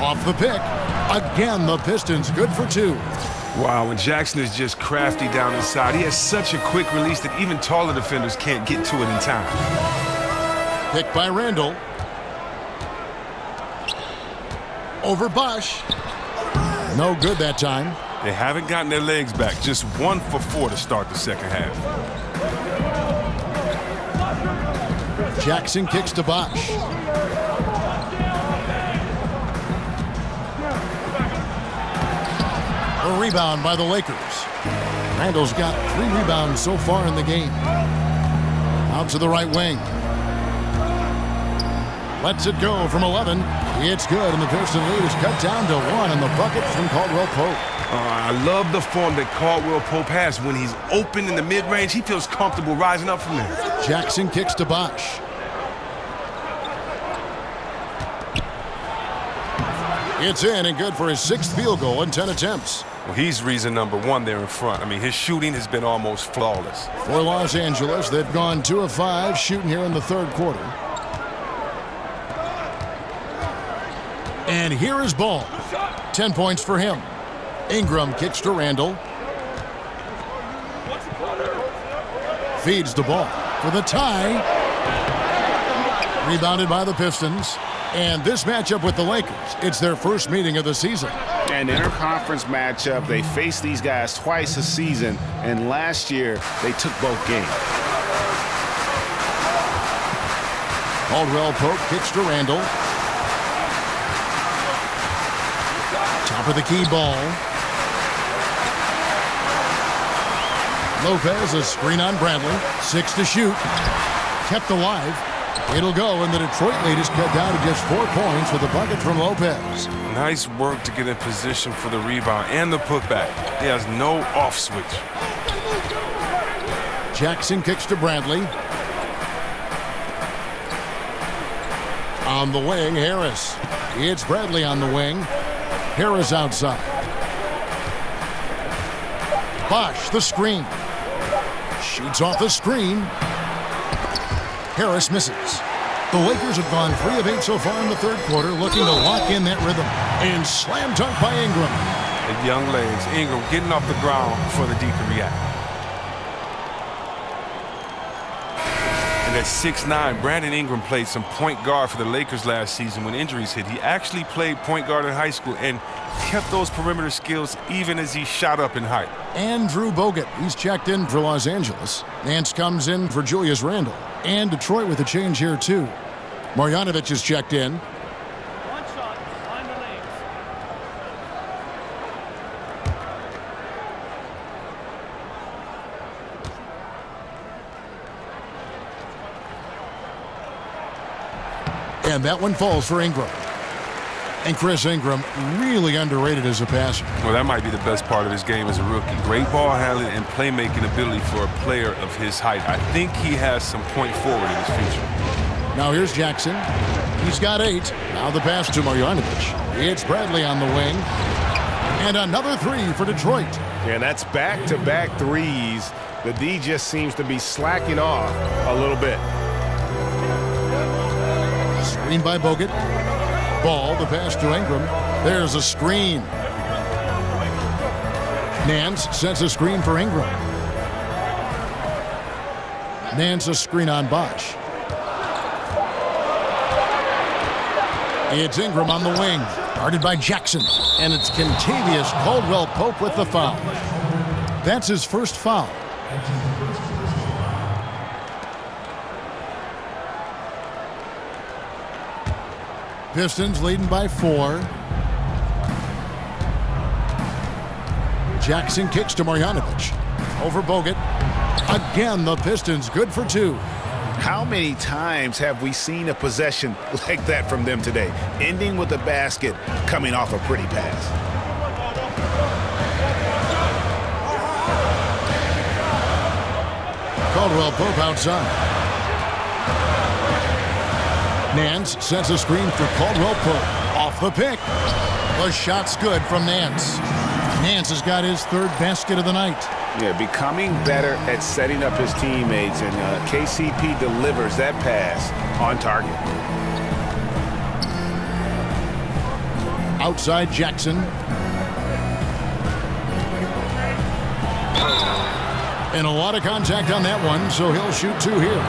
Off the pick. Again, the Pistons good for 2. Wow, when Jackson is just crafty down inside, he has such a quick release that even taller defenders can't get to it in time. Picked by Randall. Over Bosh. No good that time. They haven't gotten their legs back. Just 1 for 4 to start the second half. Jackson kicks to Bosh. A rebound by the Lakers. Randall's got 3 rebounds so far in the game. Out to the right wing. Lets it go from 11. It's good, and the Piston lead is cut down to 1, and the bucket from Caldwell Pope. I love the form that Caldwell Pope has. When he's open in the mid-range, he feels comfortable rising up from there. Jackson kicks to Bosh. It's in and good for his 6th field goal in 10 attempts. Well, he's reason number 1 there in front. I mean, his shooting has been almost flawless. For Los Angeles, they've gone 2 of 5 shooting here in the 3rd quarter. And here is Ball. 10 points for him. Ingram kicks to Randall. Feeds the ball for the tie. Rebounded by the Pistons. And this matchup with the Lakers, it's their first meeting of the season. An interconference matchup. They faced these guys twice a season, and last year they took both games. Caldwell Pope kicks to Randall. Top of the key ball. Lopez, a screen on Bradley. 6 to shoot. Kept alive. It'll go, and the Detroit lead is cut down to just 4 points with a bucket from Lopez. Nice work to get in position for the rebound and the putback. He has no off switch. Jackson kicks to Bradley. On the wing, Harris. It's Bradley on the wing. Harris outside. Bosch, the screen. Shoots off the screen. Harris misses. The Lakers have gone 3 of 8 so far in the third quarter, looking to lock in that rhythm. And slam dunk by Ingram. The young legs. Ingram getting off the ground before the D can react. And at 6'9", Brandon Ingram played some point guard for the Lakers last season when injuries hit. He actually played point guard in high school and kept those perimeter skills even as he shot up in height. Andrew Bogut, he's checked in for Los Angeles. Nance comes in for Julius Randle. And Detroit with a change here too. Marjanovic is checked in. One shot behind the legs. And that one falls for Ingram. And Chris Ingram really underrated as a passer. Well, that might be the best part of his game as a rookie. Great ball handling and playmaking ability for a player of his height. I think he has some point forward in his future. Now here's Jackson. He's got 8. Now the pass to Marjanovic. It's Bradley on the wing. And another 3 for Detroit. And that's back-to-back threes. The D just seems to be slacking off a little bit. Screen by Bogut. Ball, the pass to Ingram. There's a screen. Nance sets a screen for Ingram. Nance a screen on Bosch. It's Ingram on the wing. Guarded by Jackson. And it's Kentavious Caldwell-Pope with the foul. That's his first foul. Pistons leading by 4. Jackson kicks to Marjanovic. Over Bogut. Again, the Pistons good for 2. How many times have we seen a possession like that from them today, ending with a basket coming off a pretty pass? Caldwell-Pope outside. Nance sets a screen for Caldwell-Pope. Off the pick. The shot's good from Nance. Nance has got his 3rd basket of the night. Yeah, becoming better at setting up his teammates, and KCP delivers that pass on target. Outside Jackson. And a lot of contact on that one, so he'll shoot 2 here.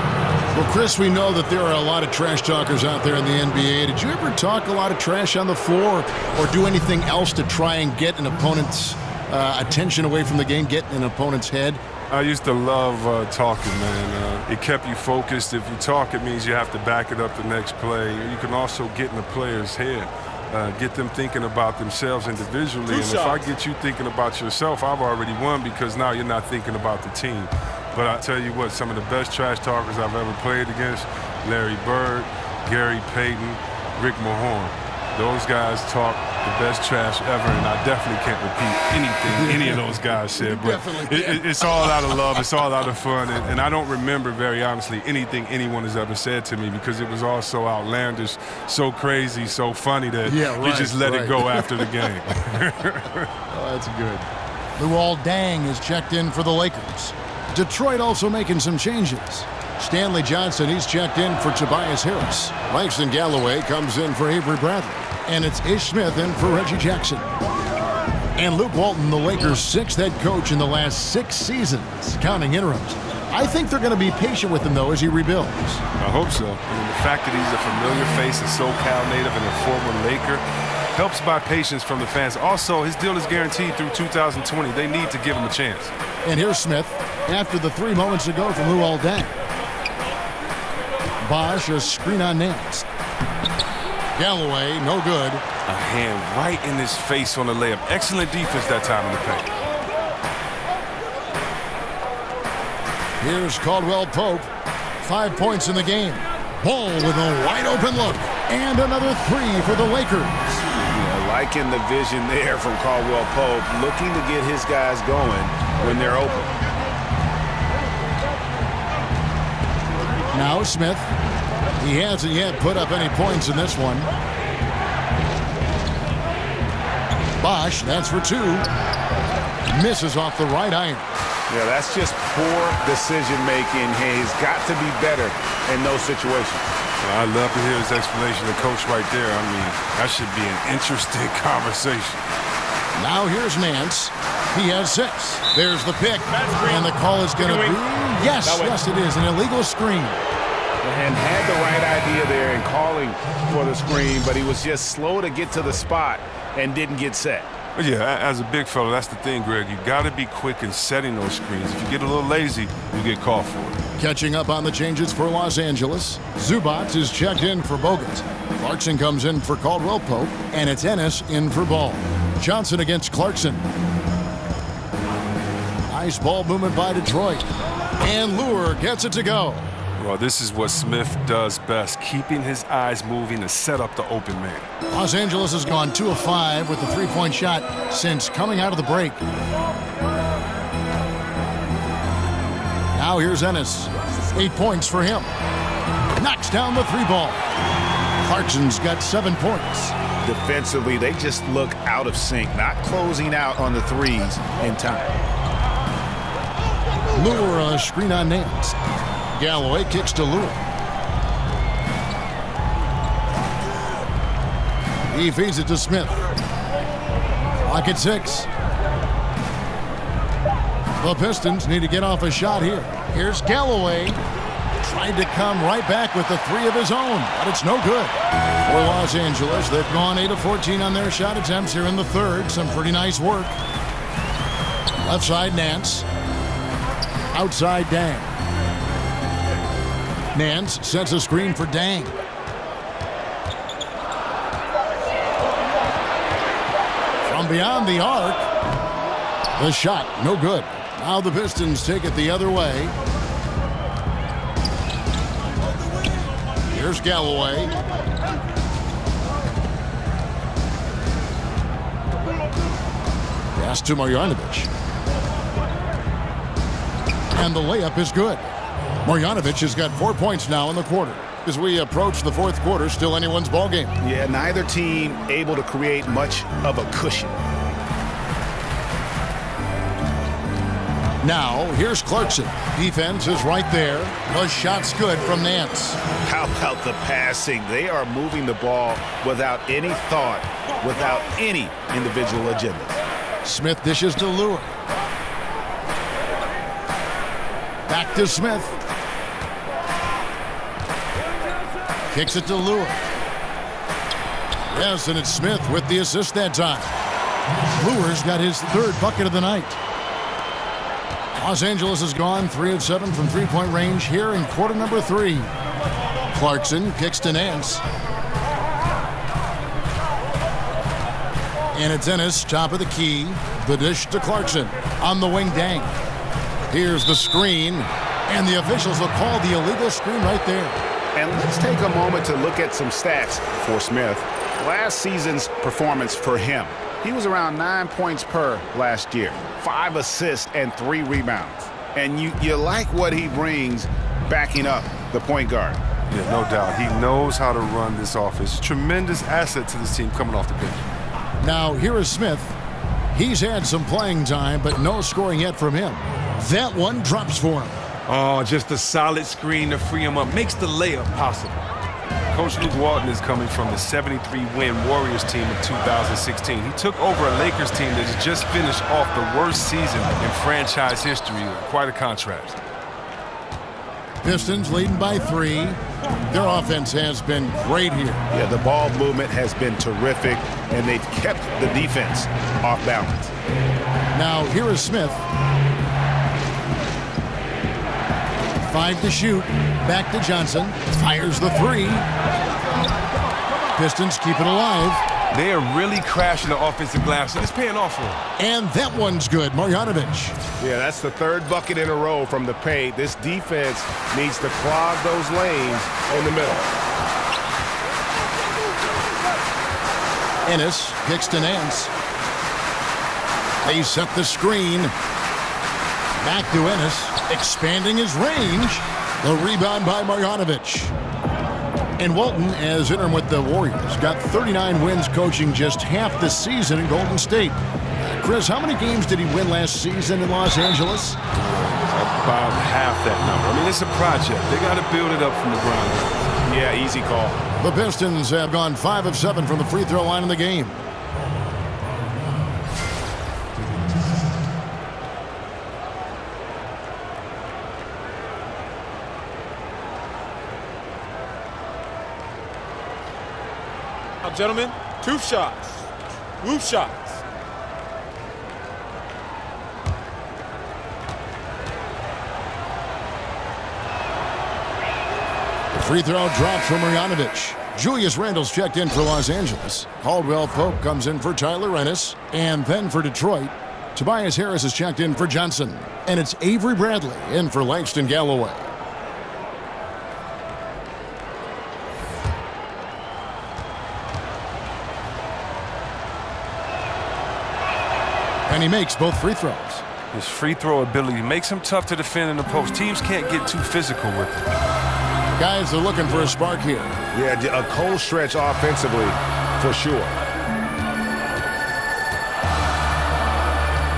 Well, Chris, we know that there are a lot of trash talkers out there in the NBA. Did you ever talk a lot of trash on the floor or do anything else to try and get an opponent's attention away from the game, get in an opponent's head? I used to love talking, man. It kept you focused. If you talk, it means you have to back it up the next play. You can also get in the player's head, get them thinking about themselves individually. And if I get you thinking about yourself, I've already won because now you're not thinking about the team. But I tell you what, some of the best trash talkers I've ever played against, Larry Bird, Gary Payton, Rick Mahorn. Those guys talk the best trash ever, and I definitely can't repeat anything any of those guys said. But it's all out of love. It's all out of fun. And I don't remember, very honestly, anything anyone has ever said to me because it was all so outlandish, so crazy, so funny that you just let it go after the game. Oh, that's good. Luol Deng is checked in for the Lakers. Detroit also making some changes. Stanley Johnson, he's checked in for Tobias Harris. Langston Galloway comes in for Avery Bradley. And it's Ish Smith in for Reggie Jackson. And Luke Walton, the Lakers' 6th head coach in the last 6 seasons, counting interims. I think they're going to be patient with him, though, as he rebuilds. I hope so. I mean, the fact that he's a familiar face, a SoCal native and a former Laker, helps buy patience from the fans. Also, his deal is guaranteed through 2020. They need to give him a chance. And here's Smith after the 3 moments ago from Luol Deng. Bosch, a screen on Nance. Galloway, no good. A hand right in his face on the layup. Excellent defense that time in the paint. Here's Caldwell-Pope. 5 points in the game. Ball with a wide open look. And another 3 for the Lakers. Yeah, liking the vision there from Caldwell-Pope, looking to get his guys going when they're open. Now Smith. He hasn't yet put up any points in this one. Bosch, that's for two. Misses off the right iron. Yeah, that's just poor decision-making. He's got to be better in those situations. I'd love to hear his explanation of coach right there. I mean, that should be an interesting conversation. Now here's Nance. He has 6. There's the pick. And the call is going to be, yes, it is, an illegal screen. And had the right idea there in calling for the screen, but he was just slow to get to the spot and didn't get set. Yeah, as a big fella, that's the thing, Greg. You got to be quick in setting those screens. If you get a little lazy, you get called for it. Catching up on the changes for Los Angeles, Zubac is checked in for Bogut. Clarkson comes in for Caldwell Pope, and it's Ennis in for Ball. Johnson against Clarkson. Nice ball movement by Detroit. And Lure gets it to go. Well, this is what Smith does best, keeping his eyes moving to set up the open man. Los Angeles has gone 2 of 5 with the three-point shot since coming out of the break. Now here's Ennis. 8 points for him. Knocks down the 3-ball. Clarkson's got 7 points. Defensively, they just look out of sync, not closing out on the threes in time. Lure on a screen on Nance. Galloway kicks to Lure. He feeds it to Smith. Clock at 6. The Pistons need to get off a shot here. Here's Galloway. Tried to come right back with the 3 of his own, but it's no good. For Los Angeles, they've gone 8 of 14 on their shot attempts here in the third. Some pretty nice work. Left side, Nance. Outside, Dang. Nance sets a screen for Dang. From beyond the arc, the shot, no good. Now the Pistons take it the other way. Here's Galloway. Pass to Marjanovic. And the layup is good. Marjanovic has got 4 points now in the quarter. As we approach the fourth quarter, still anyone's ballgame. Yeah, neither team able to create much of a cushion. Now, here's Clarkson. Defense is right there. The shot's good from Nance. How about the passing? They are moving the ball without any thought, without any individual agenda. Smith dishes to Lure. Back to Smith. Kicks it to Lure. Yes, and it's Smith with the assist that time. Lure's got his 3rd bucket of the night. Los Angeles has gone 3 of 7 from three-point range here in quarter number 3. Clarkson kicks to Nance. And it's Ennis, top of the key. The dish to Clarkson. On the wing, Dang. Here's the screen. And the officials will call the illegal screen right there. And let's take a moment to look at some stats for Smith. Last season's performance for him. He was around 9 points per last year, 5 assists and 3 rebounds. And you like what he brings backing up the point guard. Yeah, no doubt. He knows how to run this offense. Tremendous asset to this team coming off the bench. Now, here is Smith. He's had some playing time, but no scoring yet from him. That one drops for him. Oh, just a solid screen to free him up. Makes the layup possible. Coach Luke Walton is coming from the 73-win Warriors team in 2016. He took over a Lakers team that has just finished off the worst season in franchise history. Quite a contrast. Pistons leading by 3. Their offense has been great here. Yeah, the ball movement has been terrific, and they've kept the defense off balance. Now, here is Smith. 5 to shoot. Back to Johnson. Fires the 3. Pistons keep it alive. They are really crashing the offensive glass, and it's paying off for them. And that one's good. Marjanovic. Yeah, that's the 3rd bucket in a row from the paint. This defense needs to clog those lanes in the middle. Ennis kicks to Nance. They set the screen. Back to Ennis, expanding his range. The rebound by Marjanovic. And Walton, as interim with the Warriors, got 39 wins coaching just half the season in Golden State. Chris, how many games did he win last season in Los Angeles? About half that number. I mean, it's a project. They got to build it up from the ground up. Yeah, easy call. The Pistons have gone 5 of 7 from the free throw line in the game. Now, gentlemen, 2 shots. Roof shots. Free throw drops from Marjanovic. Julius Randle's checked in for Los Angeles. Caldwell Pope comes in for Tyler Ennis. And then for Detroit, Tobias Harris is checked in for Johnson. And it's Avery Bradley in for Langston Galloway. And he makes both free throws. His free throw ability makes him tough to defend in the post. Teams can't get too physical with him. Guys are looking for a spark here. Yeah, a cold stretch offensively, for sure.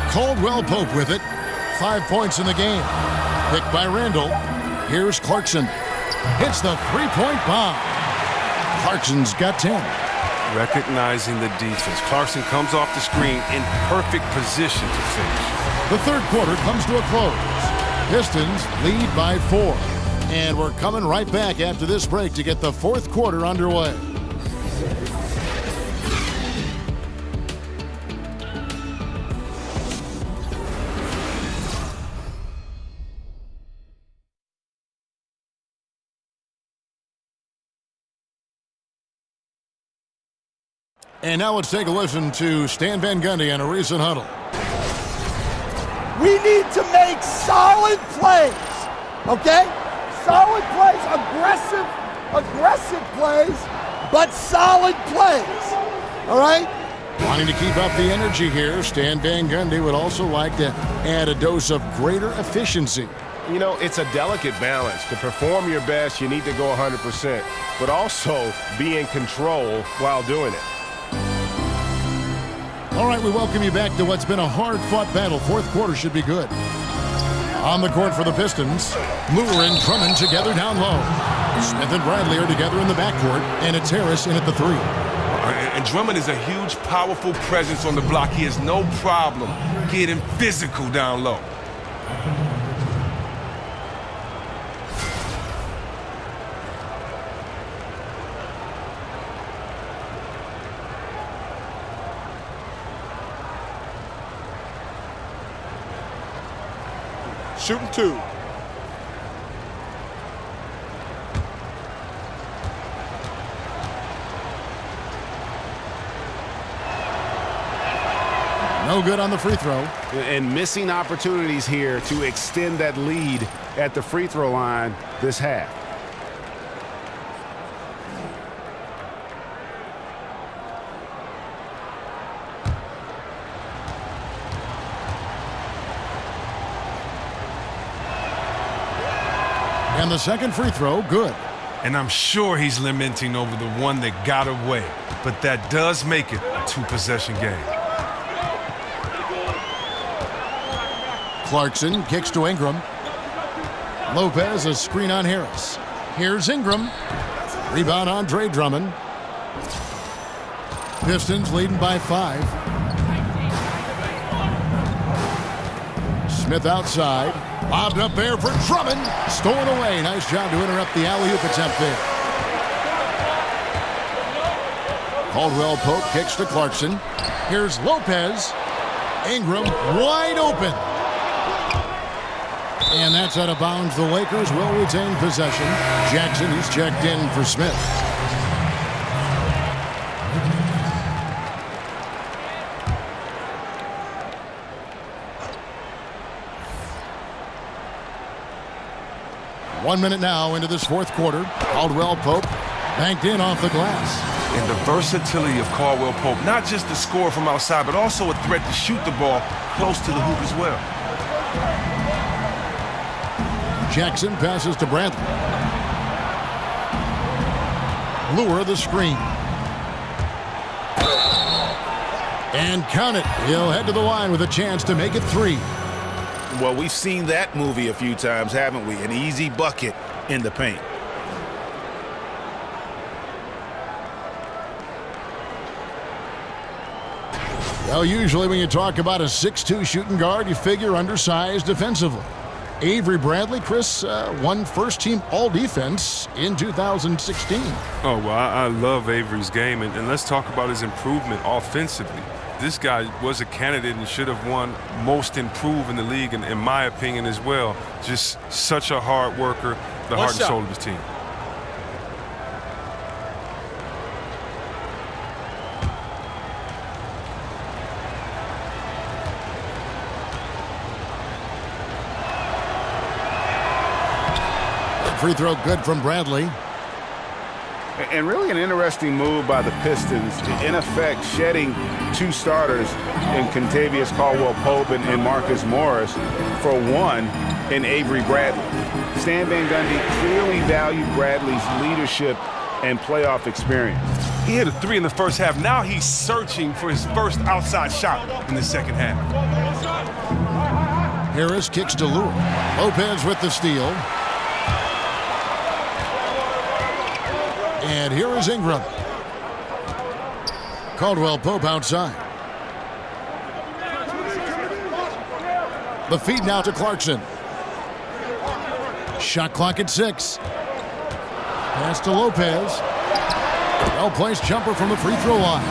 Caldwell Pope with it. 5 points in the game. Picked by Randle. Here's Clarkson. Hits the three-point bomb. Clarkson's got 10. Recognizing the defense. Clarkson comes off the screen in perfect position to finish. The third quarter comes to a close. Pistons lead by 4. And we're coming right back after this break to get the fourth quarter underway. And now let's take a listen to Stan Van Gundy in a recent huddle. We need to make solid plays, okay? Solid plays, aggressive plays, but solid plays, all right? Wanting to keep up the energy here, Stan Van Gundy would also like to add a dose of greater efficiency. You know, it's a delicate balance. To perform your best, you need to go 100%, but also be in control while doing it. All right, we welcome you back to what's been a hard-fought battle. Fourth quarter should be good. On the court for the Pistons, Moore and Drummond together down low. Smith and Bradley are together in the backcourt, and it's Harris in at the 3. And Drummond is a huge, powerful presence on the block. He has no problem getting physical down low. Shooting 2. No good on the free throw. And missing opportunities here to extend that lead at the free throw line this half. And the second free throw, good. And I'm sure he's lamenting over the one that got away. But that does make it a 2-possession game. Clarkson kicks to Ingram. Lopez a screen on Harris. Here's Ingram. Rebound Andre Drummond. Pistons leading by 5. Smith outside. Lobbed up there for Drummond. Stolen away. Nice job to interrupt the alley-oop attempt there. Caldwell Pope kicks to Clarkson. Here's Lopez. Ingram wide open. And that's out of bounds. The Lakers will retain possession. Jackson, he's checked in for Smith. One minute now into this fourth quarter. Caldwell Pope banked in off the glass. And the versatility of Caldwell Pope, not just the scorer from outside, but also a threat to shoot the ball close to the hoop as well. Jackson passes to Bradley. Lure the screen. And count it. He'll head to the line with a chance to make it 3. Well, we've seen that movie a few times, haven't we? An easy bucket in the paint. Well, usually when you talk about a 6'2 shooting guard, you figure undersized defensively. Avery Bradley, Chris, won first-team All-Defense in 2016. Oh, well, I love Avery's game, and let's talk about his improvement offensively. This guy was a candidate and should have won Most Improved in the league, and in my opinion as well. Just such a hard worker, the heart and soul of his team. Free throw good from Bradley. And really an interesting move by the Pistons, in effect shedding 2 starters in Kentavious Caldwell-Pope and Marcus Morris for one in Avery Bradley. Stan Van Gundy clearly valued Bradley's leadership and playoff experience. He hit a 3 in the first half. Now he's searching for his first outside shot in the second half. Harris kicks to Lure. Lopez with the steal. And here is Ingram. Caldwell-Pope outside. The feed now to Clarkson. Shot clock at 6. Pass to Lopez. Well-placed jumper from the free throw line.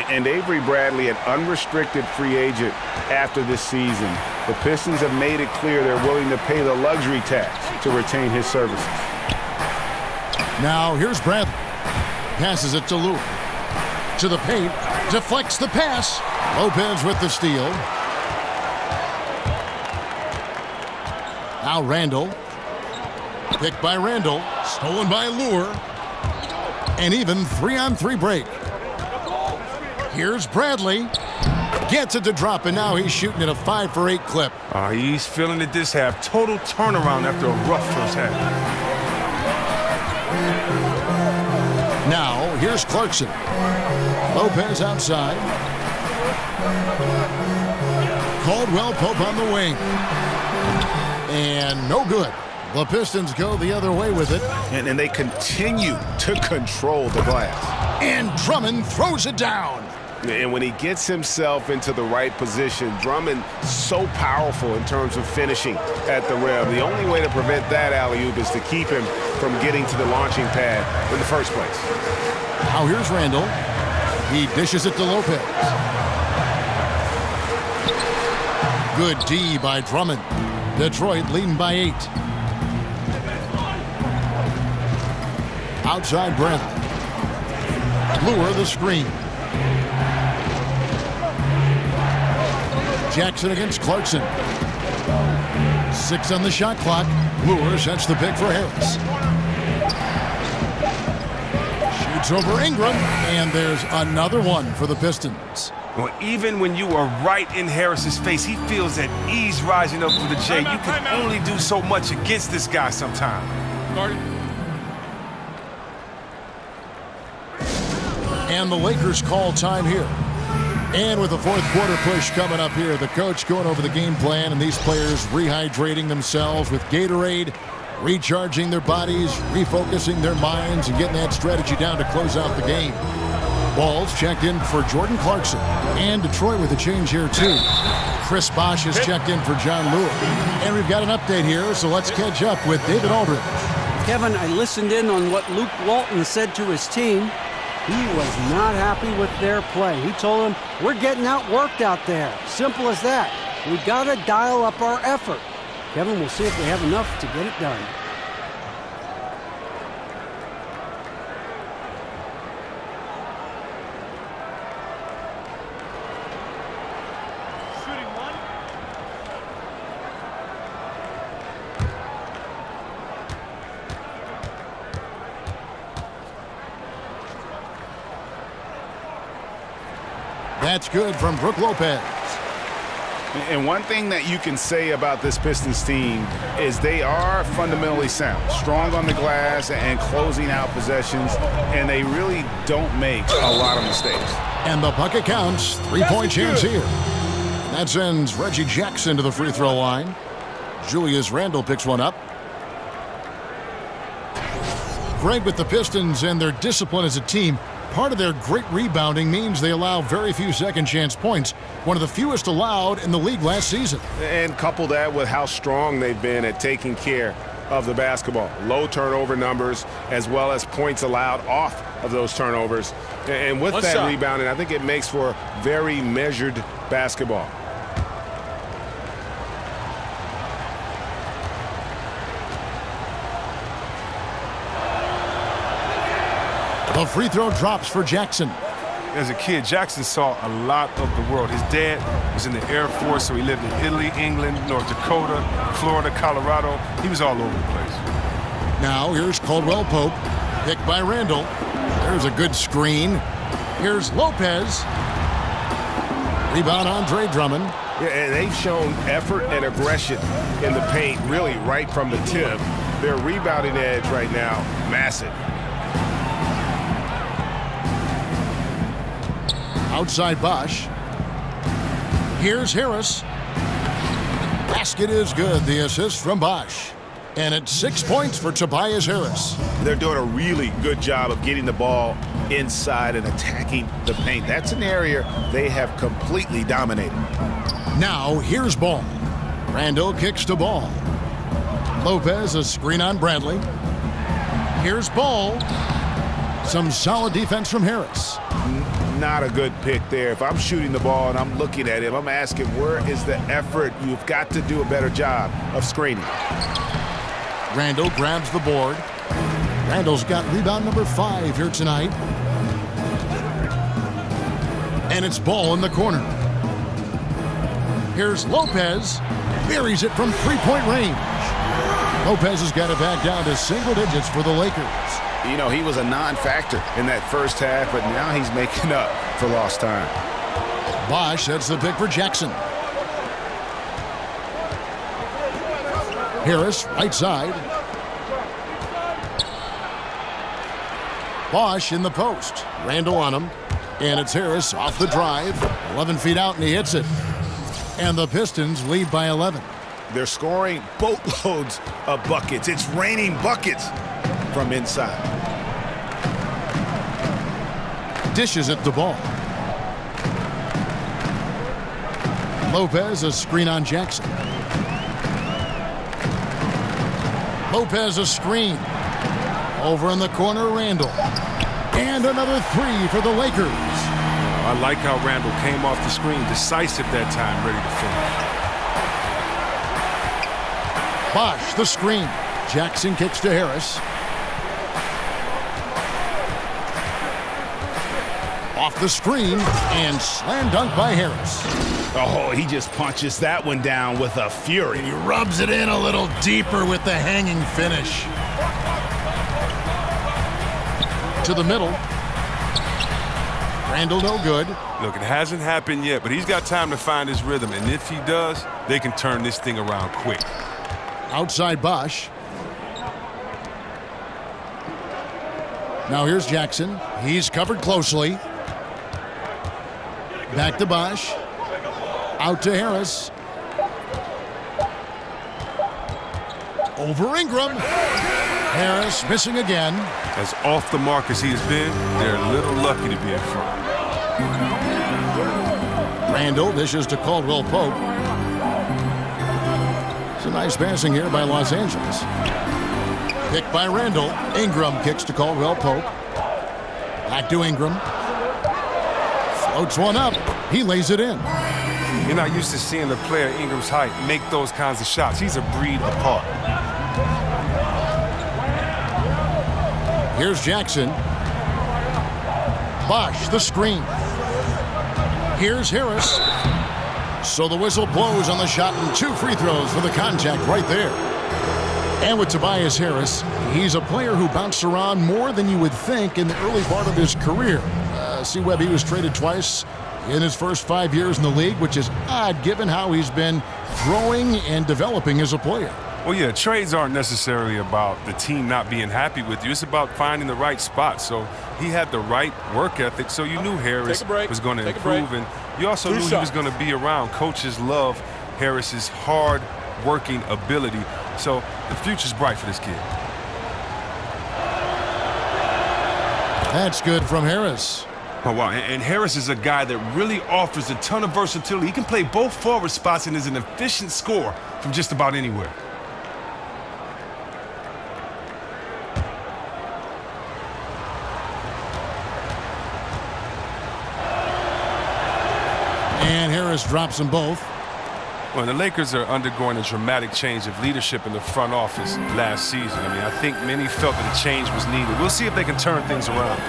And Avery Bradley, an unrestricted free agent after this season. The Pistons have made it clear they're willing to pay the luxury tax to retain his services. Now here's Bradley. Passes it to Lure. To the paint. Deflects the pass. Lopez with the steal. Now Randall. Picked by Randall. Stolen by Lure. And even 3-on-3 break. Here's Bradley. Gets it to drop, and now he's shooting at a 5 for 8 clip. He's feeling it this half. Total turnaround after a rough first half. Now, here's Clarkson. Lopez outside. Caldwell-Pope on the wing. And no good. The Pistons go the other way with it. And they continue to control the glass. And Drummond throws it down. And when he gets himself into the right position, Drummond so powerful in terms of finishing at the rim. The only way to prevent that alley-oop is to keep him from getting to the launching pad in the first place. Now here's Randall. He dishes it to Lopez. Good D by Drummond. Detroit leading by 8. Outside Bradley. Lure the screen. Jackson against Clarkson. 6 on the shot clock. Lure sets the pick for Harris. Shoots over Ingram, and there's another one for the Pistons. Well, even when you are right in Harris's face, he feels at ease rising up for the J. You can only do so much against this guy sometimes. And the Lakers call time here. And with the fourth quarter push coming up here, the coach going over the game plan and these players rehydrating themselves with Gatorade, recharging their bodies, refocusing their minds, and getting that strategy down to close out the game. Balls checked in for Jordan Clarkson. And Detroit with a change here, too. Chris Bosh has checked in for John Lewis. And we've got an update here, so let's catch up with David Aldridge. Kevin, I listened in on what Luke Walton said to his team. He was not happy with their play. He told them, we're getting outworked out there. Simple as that. We got to dial up our effort. Kevin, we'll see if they have enough to get it done. Shooting one. That's good from Brook Lopez. And one thing that you can say about this Pistons team is they are fundamentally sound, strong on the glass and closing out possessions, and they really don't make a lot of mistakes. And the bucket counts. 3-point chance here. And that sends Reggie Jackson to the free throw line. Julius Randle picks one up. Greg, with the Pistons and their discipline as a team, part of their great rebounding means they allow very few second chance points, one of the fewest allowed in the league last season. And couple that with how strong they've been at taking care of the basketball. Low turnover numbers as well as points allowed off of those turnovers. And with that rebounding, I think it makes for very measured basketball. The free throw drops for Jackson. As a kid, Jackson saw a lot of the world. His dad was in the Air Force, so he lived in Italy, England, North Dakota, Florida, Colorado. He was all over the place. Now here's Caldwell Pope, picked by Randle. There's a good screen. Here's Lopez. Rebound Andre Drummond. Yeah, and they've shown effort and aggression in the paint, really right from the tip. Their rebounding edge right now, massive. Outside Bosch. Here's Harris. Basket is good. The assist from Bosch. And it's 6 points for Tobias Harris. They're doing a really good job of getting the ball inside and attacking the paint. That's an area they have completely dominated. Now here's Ball. Randle kicks to Ball. Lopez a screen on Bradley. Here's Ball. Some solid defense from Harris. Not a good pick there. If I'm shooting the ball and I'm looking at him, I'm asking, where is the effort? You've got to do a better job of screening. Randle grabs the board. Randle's got rebound number 5 here tonight. And it's Ball in the corner. Here's Lopez. Buries it from 3-point range. Lopez has got it back down to single digits for the Lakers. You know, he was a non-factor in that first half, but now he's making up for lost time. Bosch sets the pick for Jackson. Harris, right side. Bosch in the post. Randle on him. And it's Harris off the drive. 11 feet out, and he hits it. And the Pistons lead by 11. They're scoring boatloads of buckets. It's raining buckets from inside. Dishes at the ball. Lopez a screen on Jackson. Lopez a screen. Over in the corner, Randle. And another 3 for the Lakers. I like how Randle came off the screen, decisive that time, ready to finish. Bosch the screen. Jackson kicks to Harris. Off the screen and slam dunk by Harris. Oh, he just punches that one down with a fury. He rubs it in a little deeper with the hanging finish. To the middle. Randle no good. Look, it hasn't happened yet, but he's got time to find his rhythm, and if he does, they can turn this thing around quick. Outside Bosch. Now here's Jackson. He's covered closely. Back to Bosch. Out to Harris. Over Ingram. Harris missing again. As off the mark as he has been, they're a little lucky to be in front. Randle dishes to Caldwell Pope. It's a nice passing here by Los Angeles. Picked by Randle. Ingram kicks to Caldwell Pope. Back to Ingram. Floats one up. He lays it in. You're not used to seeing a player Ingram's height make those kinds of shots. He's a breed apart. Here's Jackson. Bosch the screen. Here's Harris. So the whistle blows on the shot and 2 free throws for the contact right there. And with Tobias Harris, he's a player who bounced around more than you would think in the early part of his career. C-Webb, he was traded twice. in his first 5 years in the league, which is odd given how he's been growing and developing as a player. Well, yeah, trades aren't necessarily about the team not being happy with you. It's about finding the right spot. So he had the right work ethic, so you knew Harris was going to improve, and you also knew he was going to be around. Coaches love Harris's hard-working ability, so the future's bright for this kid. That's good from Harris. Oh, wow, and Harris is a guy that really offers a ton of versatility. He can play both forward spots and is an efficient scorer from just about anywhere. And Harris drops them both. Well, the Lakers are undergoing a dramatic change of leadership in the front office last season. I mean, I think many felt that a change was needed. We'll see if they can turn things around.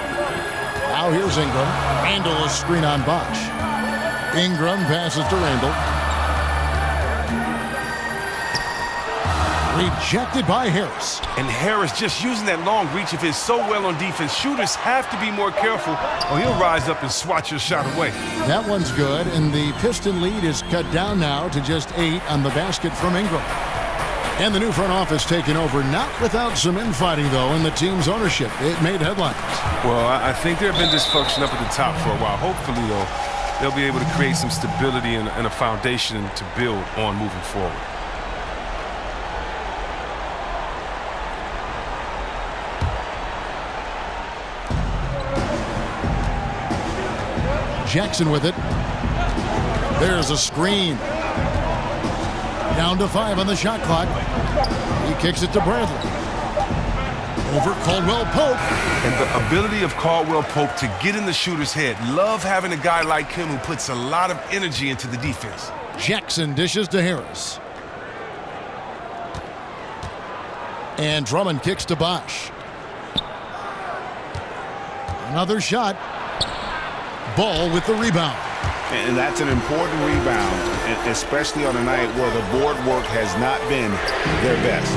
Now here's Ingram. Randall is screen on Bosh. Ingram passes to Randall. Rejected by Harris. And Harris just using that long reach of his so well on defense. Shooters have to be more careful or he'll rise up and swat your shot away. That one's good, and the Piston lead is cut down now to just 8 on the basket from Ingram. And the new front office taking over, not without some infighting, though, in the team's ownership. It made headlines. Well, I think there have been dysfunction up at the top for a while. Hopefully, though, they'll be able to create some stability and a foundation to build on moving forward. Jackson with it. There's a screen. Down to 5 on the shot clock. He kicks it to Bradley. Over Caldwell Pope. And the ability of Caldwell Pope to get in the shooter's head. Love having a guy like him who puts a lot of energy into the defense. Jackson dishes to Harris. And Drummond kicks to Bosh. Another shot. Ball with the rebound. And that's an important rebound, especially on a night where the board work has not been their best.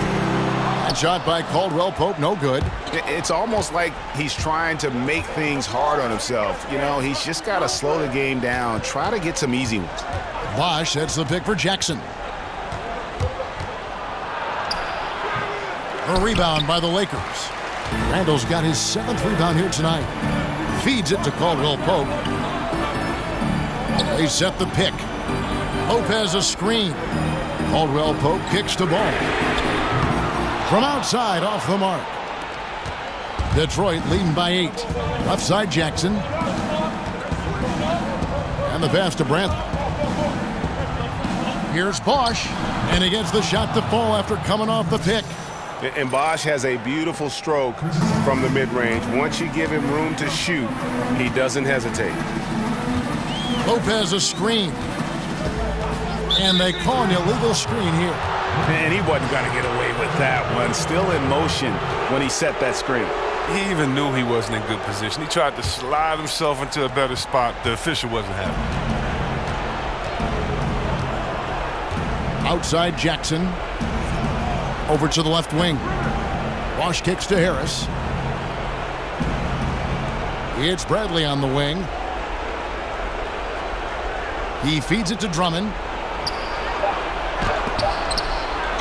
And shot by Caldwell Pope, no good. It's almost like he's trying to make things hard on himself. You know, he's just got to slow the game down, try to get some easy ones. Bosh sets the pick for Jackson. A rebound by the Lakers. Randall's got his 7th rebound here tonight. Feeds it to Caldwell Pope. They set the pick. Pope has a screen. Caldwell Pope kicks to ball. From outside, off the mark. Detroit leading by 8. Left side, Jackson. And the pass to Bradley. Here's Bosh. And he gets the shot to fall after coming off the pick. And Bosh has a beautiful stroke from the mid-range. Once you give him room to shoot, he doesn't hesitate. Lopez a screen. And they call an illegal screen here. And he wasn't going to get away with that one. Still in motion when he set that screen. He even knew he wasn't in good position. He tried to slide himself into a better spot. The official wasn't having it. Outside Jackson. Over to the left wing. Bosh kicks to Harris. It's Bradley on the wing. He feeds it to Drummond.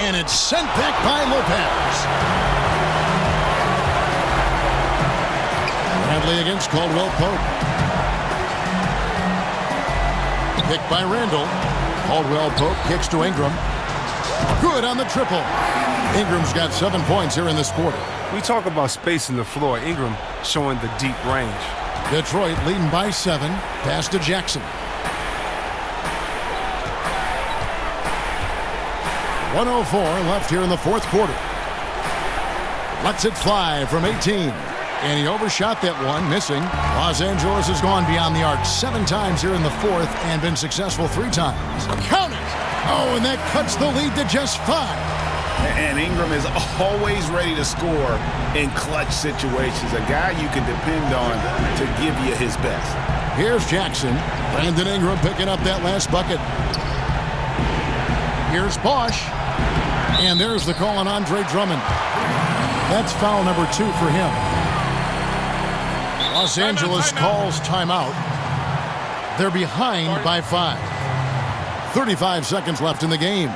And it's sent back by Lopez. Bradley against Caldwell Pope. Picked by Randall. Caldwell Pope kicks to Ingram. Good on the triple. Ingram's got 7 points here in this quarter. We talk about spacing the floor. Ingram showing the deep range. Detroit leading by 7. Pass to Jackson. 1:04 left here in the fourth quarter. Lets it fly from 18. And he overshot that one, missing. Los Angeles has gone beyond the arc 7 times here in the fourth and been successful 3 times. Count it! Oh, and that cuts the lead to just 5. And Ingram is always ready to score in clutch situations. A guy you can depend on to give you his best. Here's Jackson. Brandon Ingram picking up that last bucket. Here's Bosh. And there's the call on Andre Drummond. That's foul number 2 for him. Los Angeles calls timeout. They're behind by 5. 35 seconds left in the game.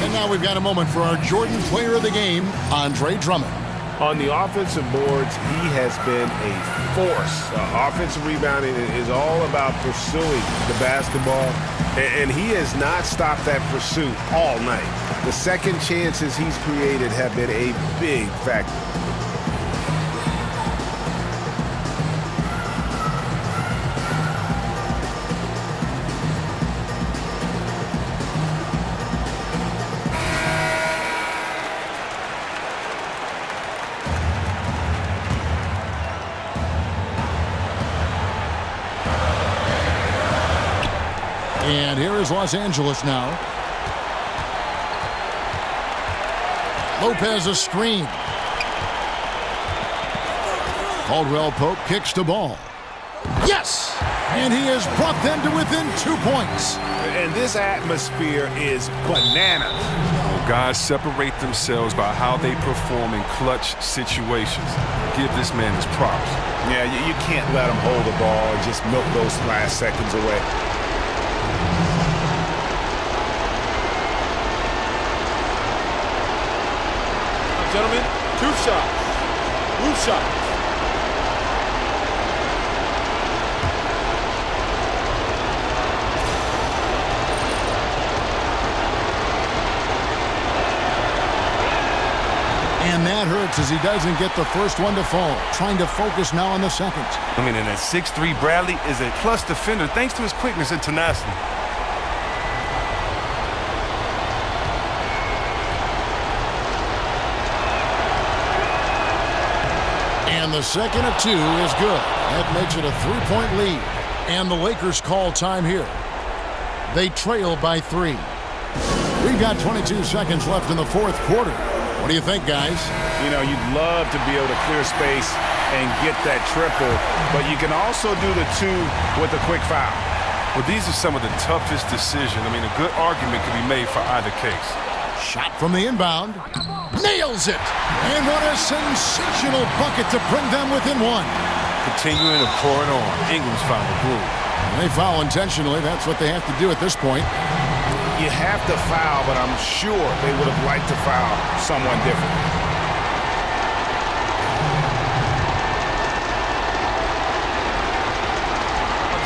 And now we've got a moment for our Jordan Player of the Game, Andre Drummond. On the offensive boards, he has been a force. Offensive rebounding is all about pursuing the basketball, and he has not stopped that pursuit all night. The second chances he's created have been a big factor. And here is Los Angeles now. Lopez a screen. Caldwell Pope kicks the ball. Yes! And he has brought them to within 2 points. And this atmosphere is bananas. Well, guys separate themselves by how they perform in clutch situations. Give this man his props. Yeah, you can't let him hold the ball and just milk those last seconds away. Gentlemen, 2 shots. Roof shots. And that hurts as he doesn't get the first one to fall. Trying to focus now on the second. I mean, and that 6'3" Bradley is a plus defender thanks to his quickness and tenacity. And the second of 2 is good. That makes it a 3-point lead. And the Lakers call time here. They trail by 3. We've got 22 seconds left in the fourth quarter. What do you think, guys? You know, you'd love to be able to clear space and get that triple, but you can also do the 2 with a quick foul. Well, these are some of the toughest decisions. I mean, a good argument can be made for either case. Shot from the inbound. Nails it. And what a sensational bucket to bring them within 1. Continuing to pour it on. Ingram's found the groove. They foul intentionally. That's what they have to do at this point. You have to foul, but I'm sure they would have liked to foul someone different.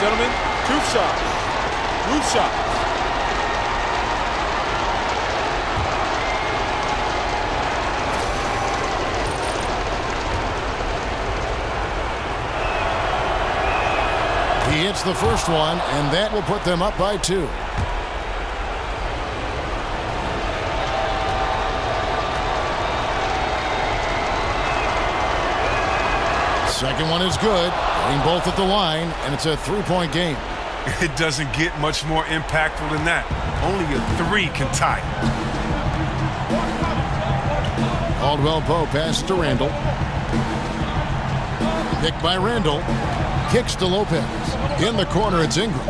Gentlemen, 2 shots. Roof shots. He hits the first one, and that will put them up by 2. Second one is good. Getting both at the line, and it's a 3-point game. It doesn't get much more impactful than that. Only a 3 can tie. Caldwell Pope pass to Randall. Picked by Randall. Kicks to Lopez. In the corner, it's Ingram.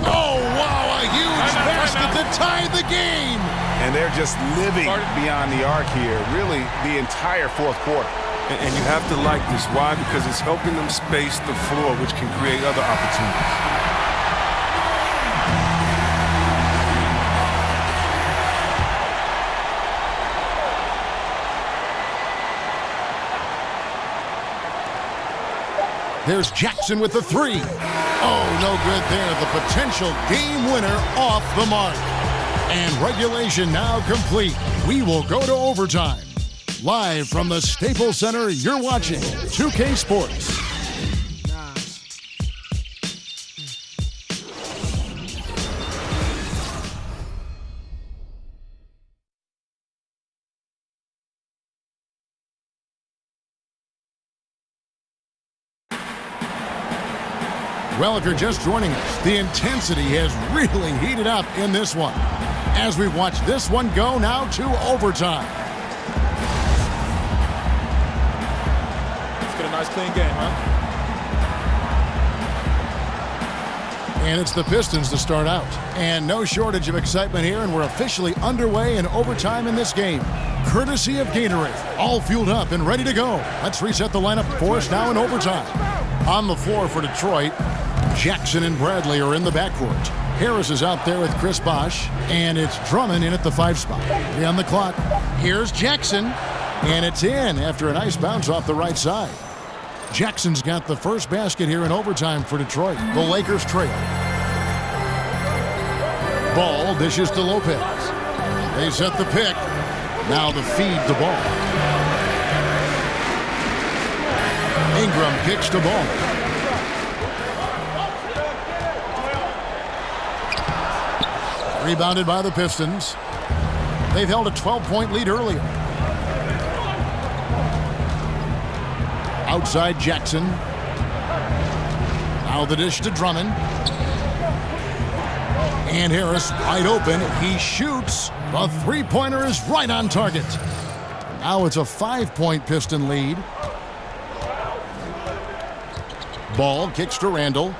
Oh, wow, a huge basket to tie the game. And they're just living beyond the arc here, really, the entire fourth quarter. And you have to like this. Why? Because it's helping them space the floor, which can create other opportunities. There's Jackson with the 3. Oh, no good there. The potential game winner off the mark. And regulation now complete. We will go to overtime. Live from the Staples Center, you're watching 2K Sports. Well, if you're just joining us, the intensity has really heated up in this one. As we watch this one go now to overtime. Let's get a nice clean game, huh? And it's the Pistons to start out. And no shortage of excitement here, and we're officially underway in overtime in this game. Courtesy of Gatorade, all fueled up and ready to go. Let's reset the lineup for us now in overtime. On the floor for Detroit, Jackson and Bradley are in the backcourt. Harris is out there with Chris Bosh, and it's Drummond in at the 5 spot. 3 on the clock. Here's Jackson, and it's in after a nice bounce off the right side. Jackson's got the first basket here in overtime for Detroit. The Lakers trail. Ball dishes to Lopez. They set the pick. Now the feed to Ball. Ingram kicks to Ball. Rebounded by the Pistons. They've held a 12-point lead earlier. Outside Jackson. Now the dish to Drummond. And Harris wide open. He shoots. The three-pointer is right on target. Now it's a 5-point Piston lead. Ball kicks to Randall.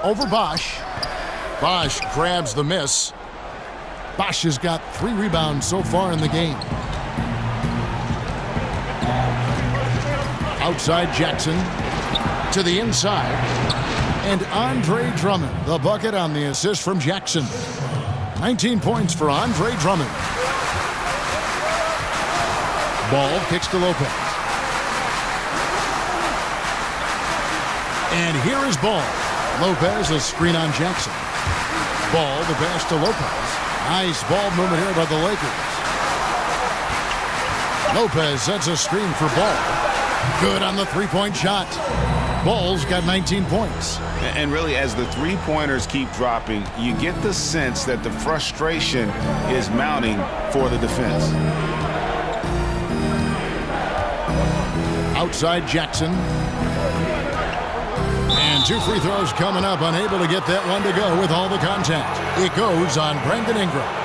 Over Bosh. Bosh grabs the miss. Bosh has got 3 rebounds so far in the game. Outside Jackson to the inside. And Andre Drummond, the bucket on the assist from Jackson. 19 points for Andre Drummond. Ball kicks to Lopez. And here is Ball. Lopez, a screen on Jackson. Ball, the pass to Lopez. Nice ball movement here by the Lakers. Lopez sets a screen for Ball. Good on the three-point shot. Ball's got 19 points. And really, as the three-pointers keep dropping, you get the sense that the frustration is mounting for the defense. Outside Jackson. And 2 free throws coming up. Unable to get that one to go with all the contact. It goes on Brandon Ingram.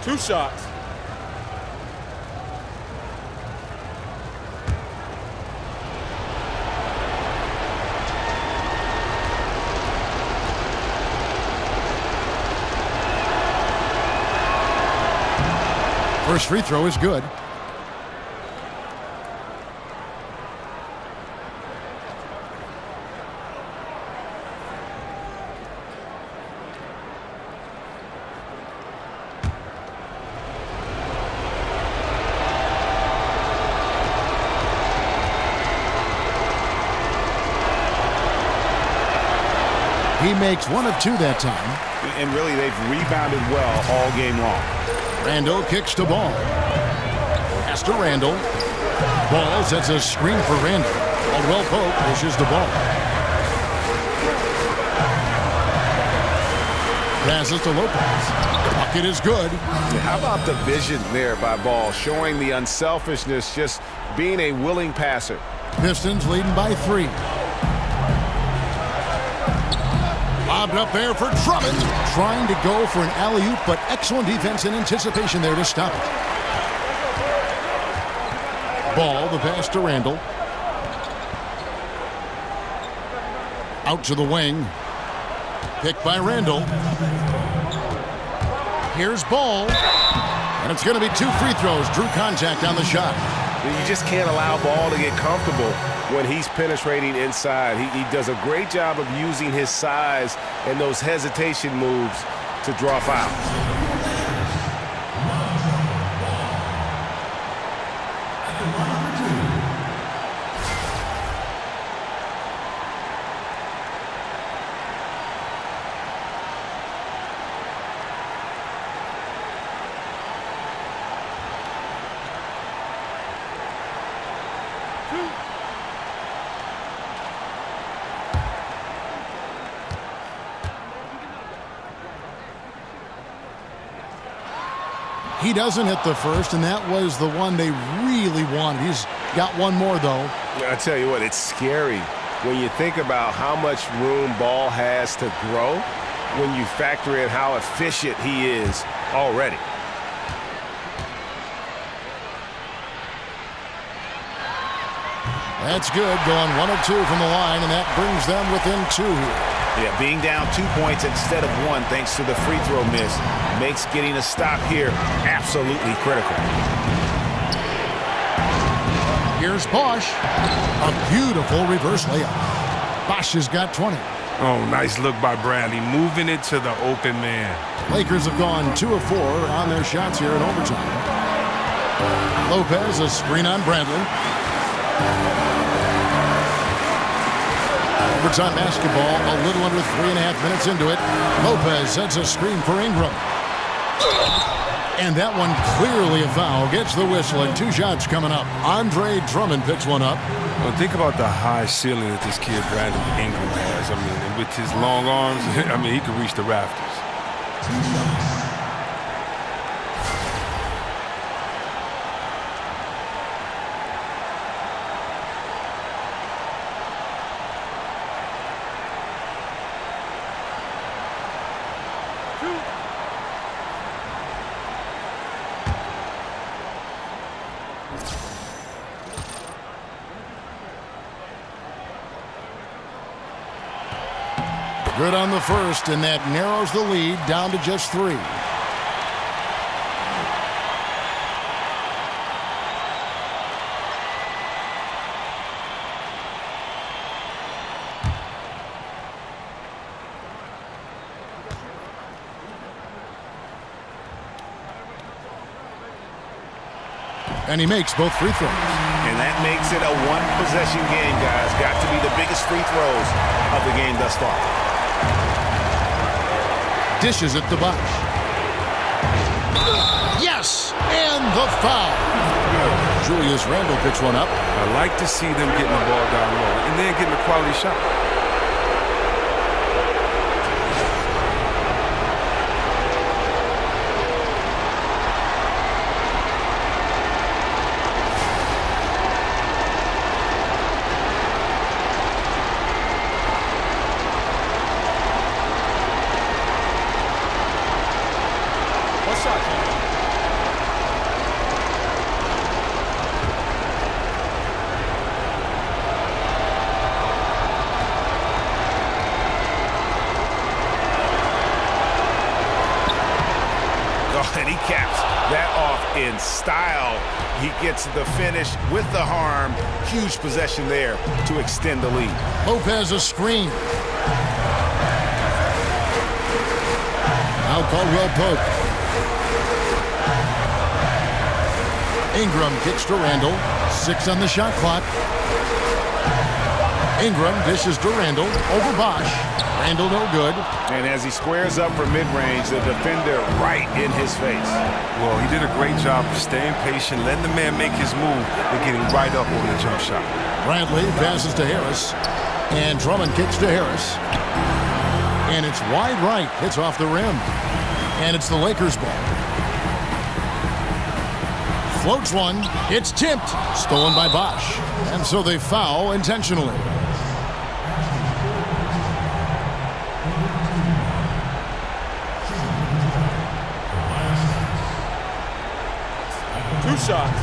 Two shots. First free throw is good. He makes 1 of 2 that time. And really, they've rebounded well all game long. Randall kicks to Ball. Pass to Randall. Ball sets a screen for Randall. Caldwell Pope pushes the ball. Passes to Lopez. Bucket is good. How about the vision there by Ball, showing the unselfishness, just being a willing passer. Pistons leading by 3. Lobbed up there for Drummond. Trying to go for an alley-oop, but excellent defense and anticipation there to stop it. Ball, the pass to Randall. Out to the wing. Picked by Randall. Here's Ball. And it's going to be 2 free throws. Drew contact on the shot. You just can't allow Ball to get comfortable when he's penetrating inside. He does a great job of using his size and those hesitation moves to draw fouls. He doesn't hit the first, and that was the one they really wanted. He's got one more, though. I tell you what, it's scary when you think about how much room Ball has to grow when you factor in how efficient he is already. That's good, going 1 of 2 from the line, and that brings them within 2 here. Yeah, being down 2 points instead of 1 thanks to the free throw miss makes getting a stop here absolutely critical. Here's Bosch. A beautiful reverse layup. Bosch has got 20. Oh, nice look by Bradley, moving it to the open man. Lakers have gone 2 of 4 on their shots here in overtime. Lopez, a screen on Bradley. Overtime basketball, a little under 3.5 minutes into it. Lopez sets a screen for Ingram. And that one clearly a foul. Gets the whistle, and 2 shots coming up. Andre Drummond picks one up. Well, think about the high ceiling that this kid Brandon Ingram has. I mean, and with his long arms, I mean, he could reach the rafters. Good on the first, and that narrows the lead down to just 3. And he makes both free throws. And that makes it a 1-possession game, guys. Got to be the biggest free throws of the game thus far. Dishes it to Bosch. Yes! And the foul. Julius Randle picks one up. I like to see them getting the ball down low and then getting a quality shot. And he caps that off in style. He gets the finish with the harm. Huge possession there to extend the lead. Lopez a screen. Now Caldwell Pope. Ingram kicks to Randle. 6 on the shot clock. Ingram dishes to Randle. Over Bosch. Randle no good. And as he squares up for mid-range, the defender right in his face. Well, he did a great job of staying patient, letting the man make his move, and getting right up on the jump shot. Bradley passes to Harris. And Drummond kicks to Harris. And it's wide right. It's off the rim. And it's the Lakers' ball. Floats one. It's tipped. Stolen by Bosch. And so they foul intentionally. Two shots.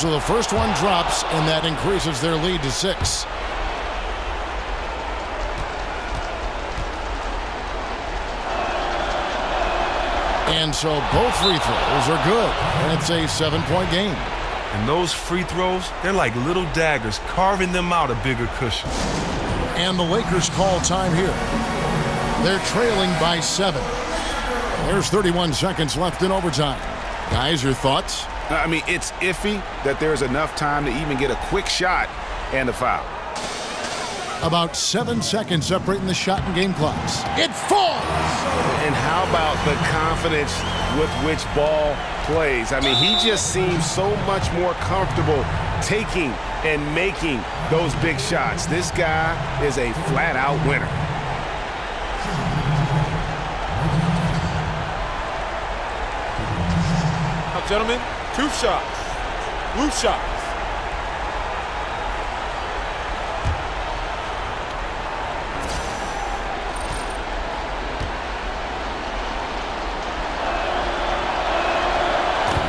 So the first one drops, and that increases their lead to 6. And so both free throws are good, and it's a 7-point game. And those free throws, they're like little daggers, carving them out a bigger cushion. And the Lakers call time here. They're trailing by 7. There's 31 seconds left in overtime. Guys, your thoughts? I mean, it's iffy that there's enough time to even get a quick shot and a foul. About 7 seconds separating the shot and game clocks. It falls! And how about the confidence with which Ball plays? I mean, he just seems so much more comfortable taking and making those big shots. This guy is a flat-out winner. Now, gentlemen, 2 shots. Blue shots.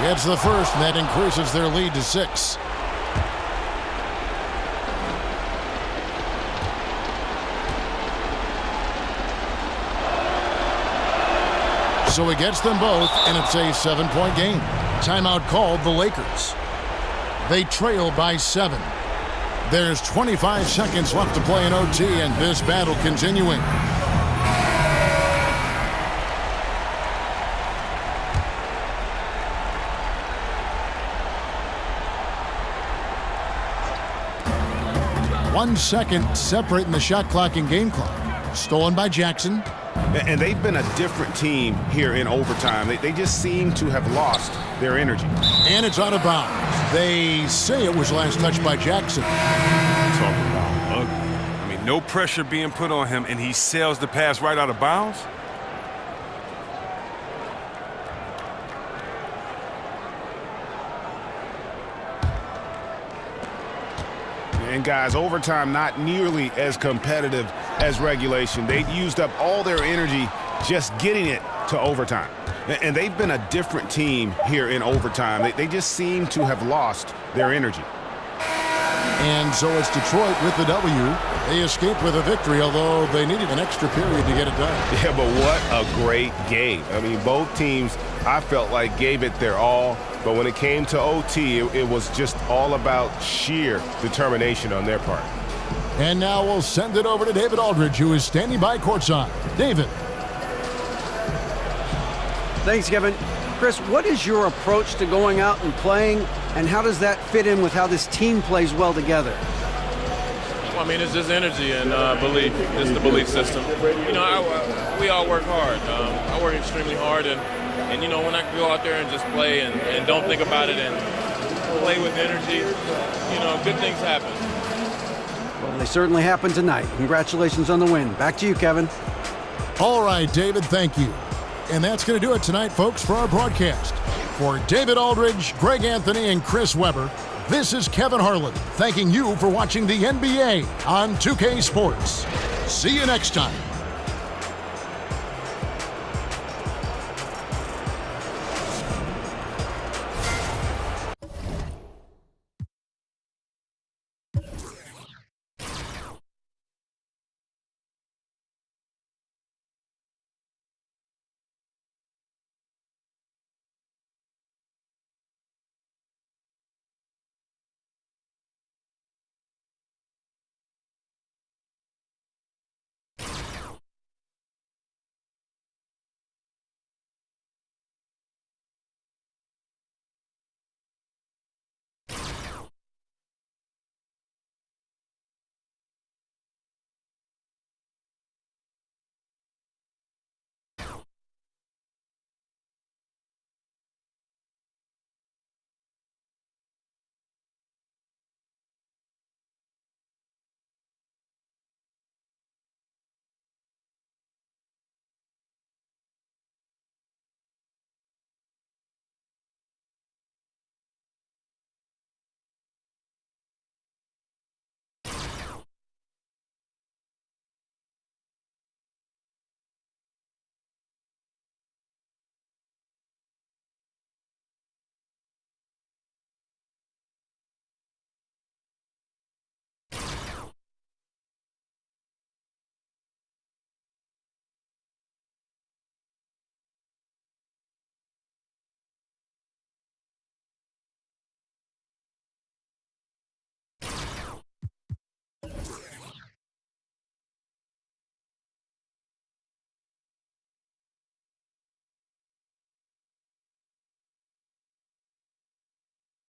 Gets the first, and that increases their lead to 6. So he gets them both, and it's a 7-point game. Timeout called the Lakers. They trail by 7. There's 25 seconds left to play in OT, and this battle continuing. One second separating the shot clock and game clock. Stolen by Jackson. And they've been a different team here in overtime. They just seem to have lost their energy. And it's out of bounds. They say it was last touched by Jackson. Talk about ugly. I mean, no pressure being put on him, and he sails the pass right out of bounds. And guys, overtime not nearly as competitive as regulation. They used up all their energy just getting it to overtime. And they've been a different team here in overtime. They just seem to have lost their energy. And so it's Detroit with the W. They escaped with a victory, although they needed an extra period to get it done. Yeah, but what a great game. I mean, both teams, I felt like, gave it their all. But when it came to OT, it was just all about sheer determination on their part. And now we'll send it over to David Aldridge, who is standing by courtside. David. Thanks, Kevin. Chris, what is your approach to going out and playing, and how does that fit in with how this team plays well together? Well, I mean, it's just energy and belief. It's the belief system. You know, we all work hard. I work extremely hard, and you know, when I go out there and just play and don't think about it and play with energy, you know, good things happen. Well, they certainly happen tonight. Congratulations on the win. Back to you, Kevin. All right, David, thank you. And that's going to do it tonight, folks, for our broadcast. For David Aldridge, Greg Anthony, and Chris Webber, this is Kevin Harlan thanking you for watching the NBA on 2K Sports. See you next time.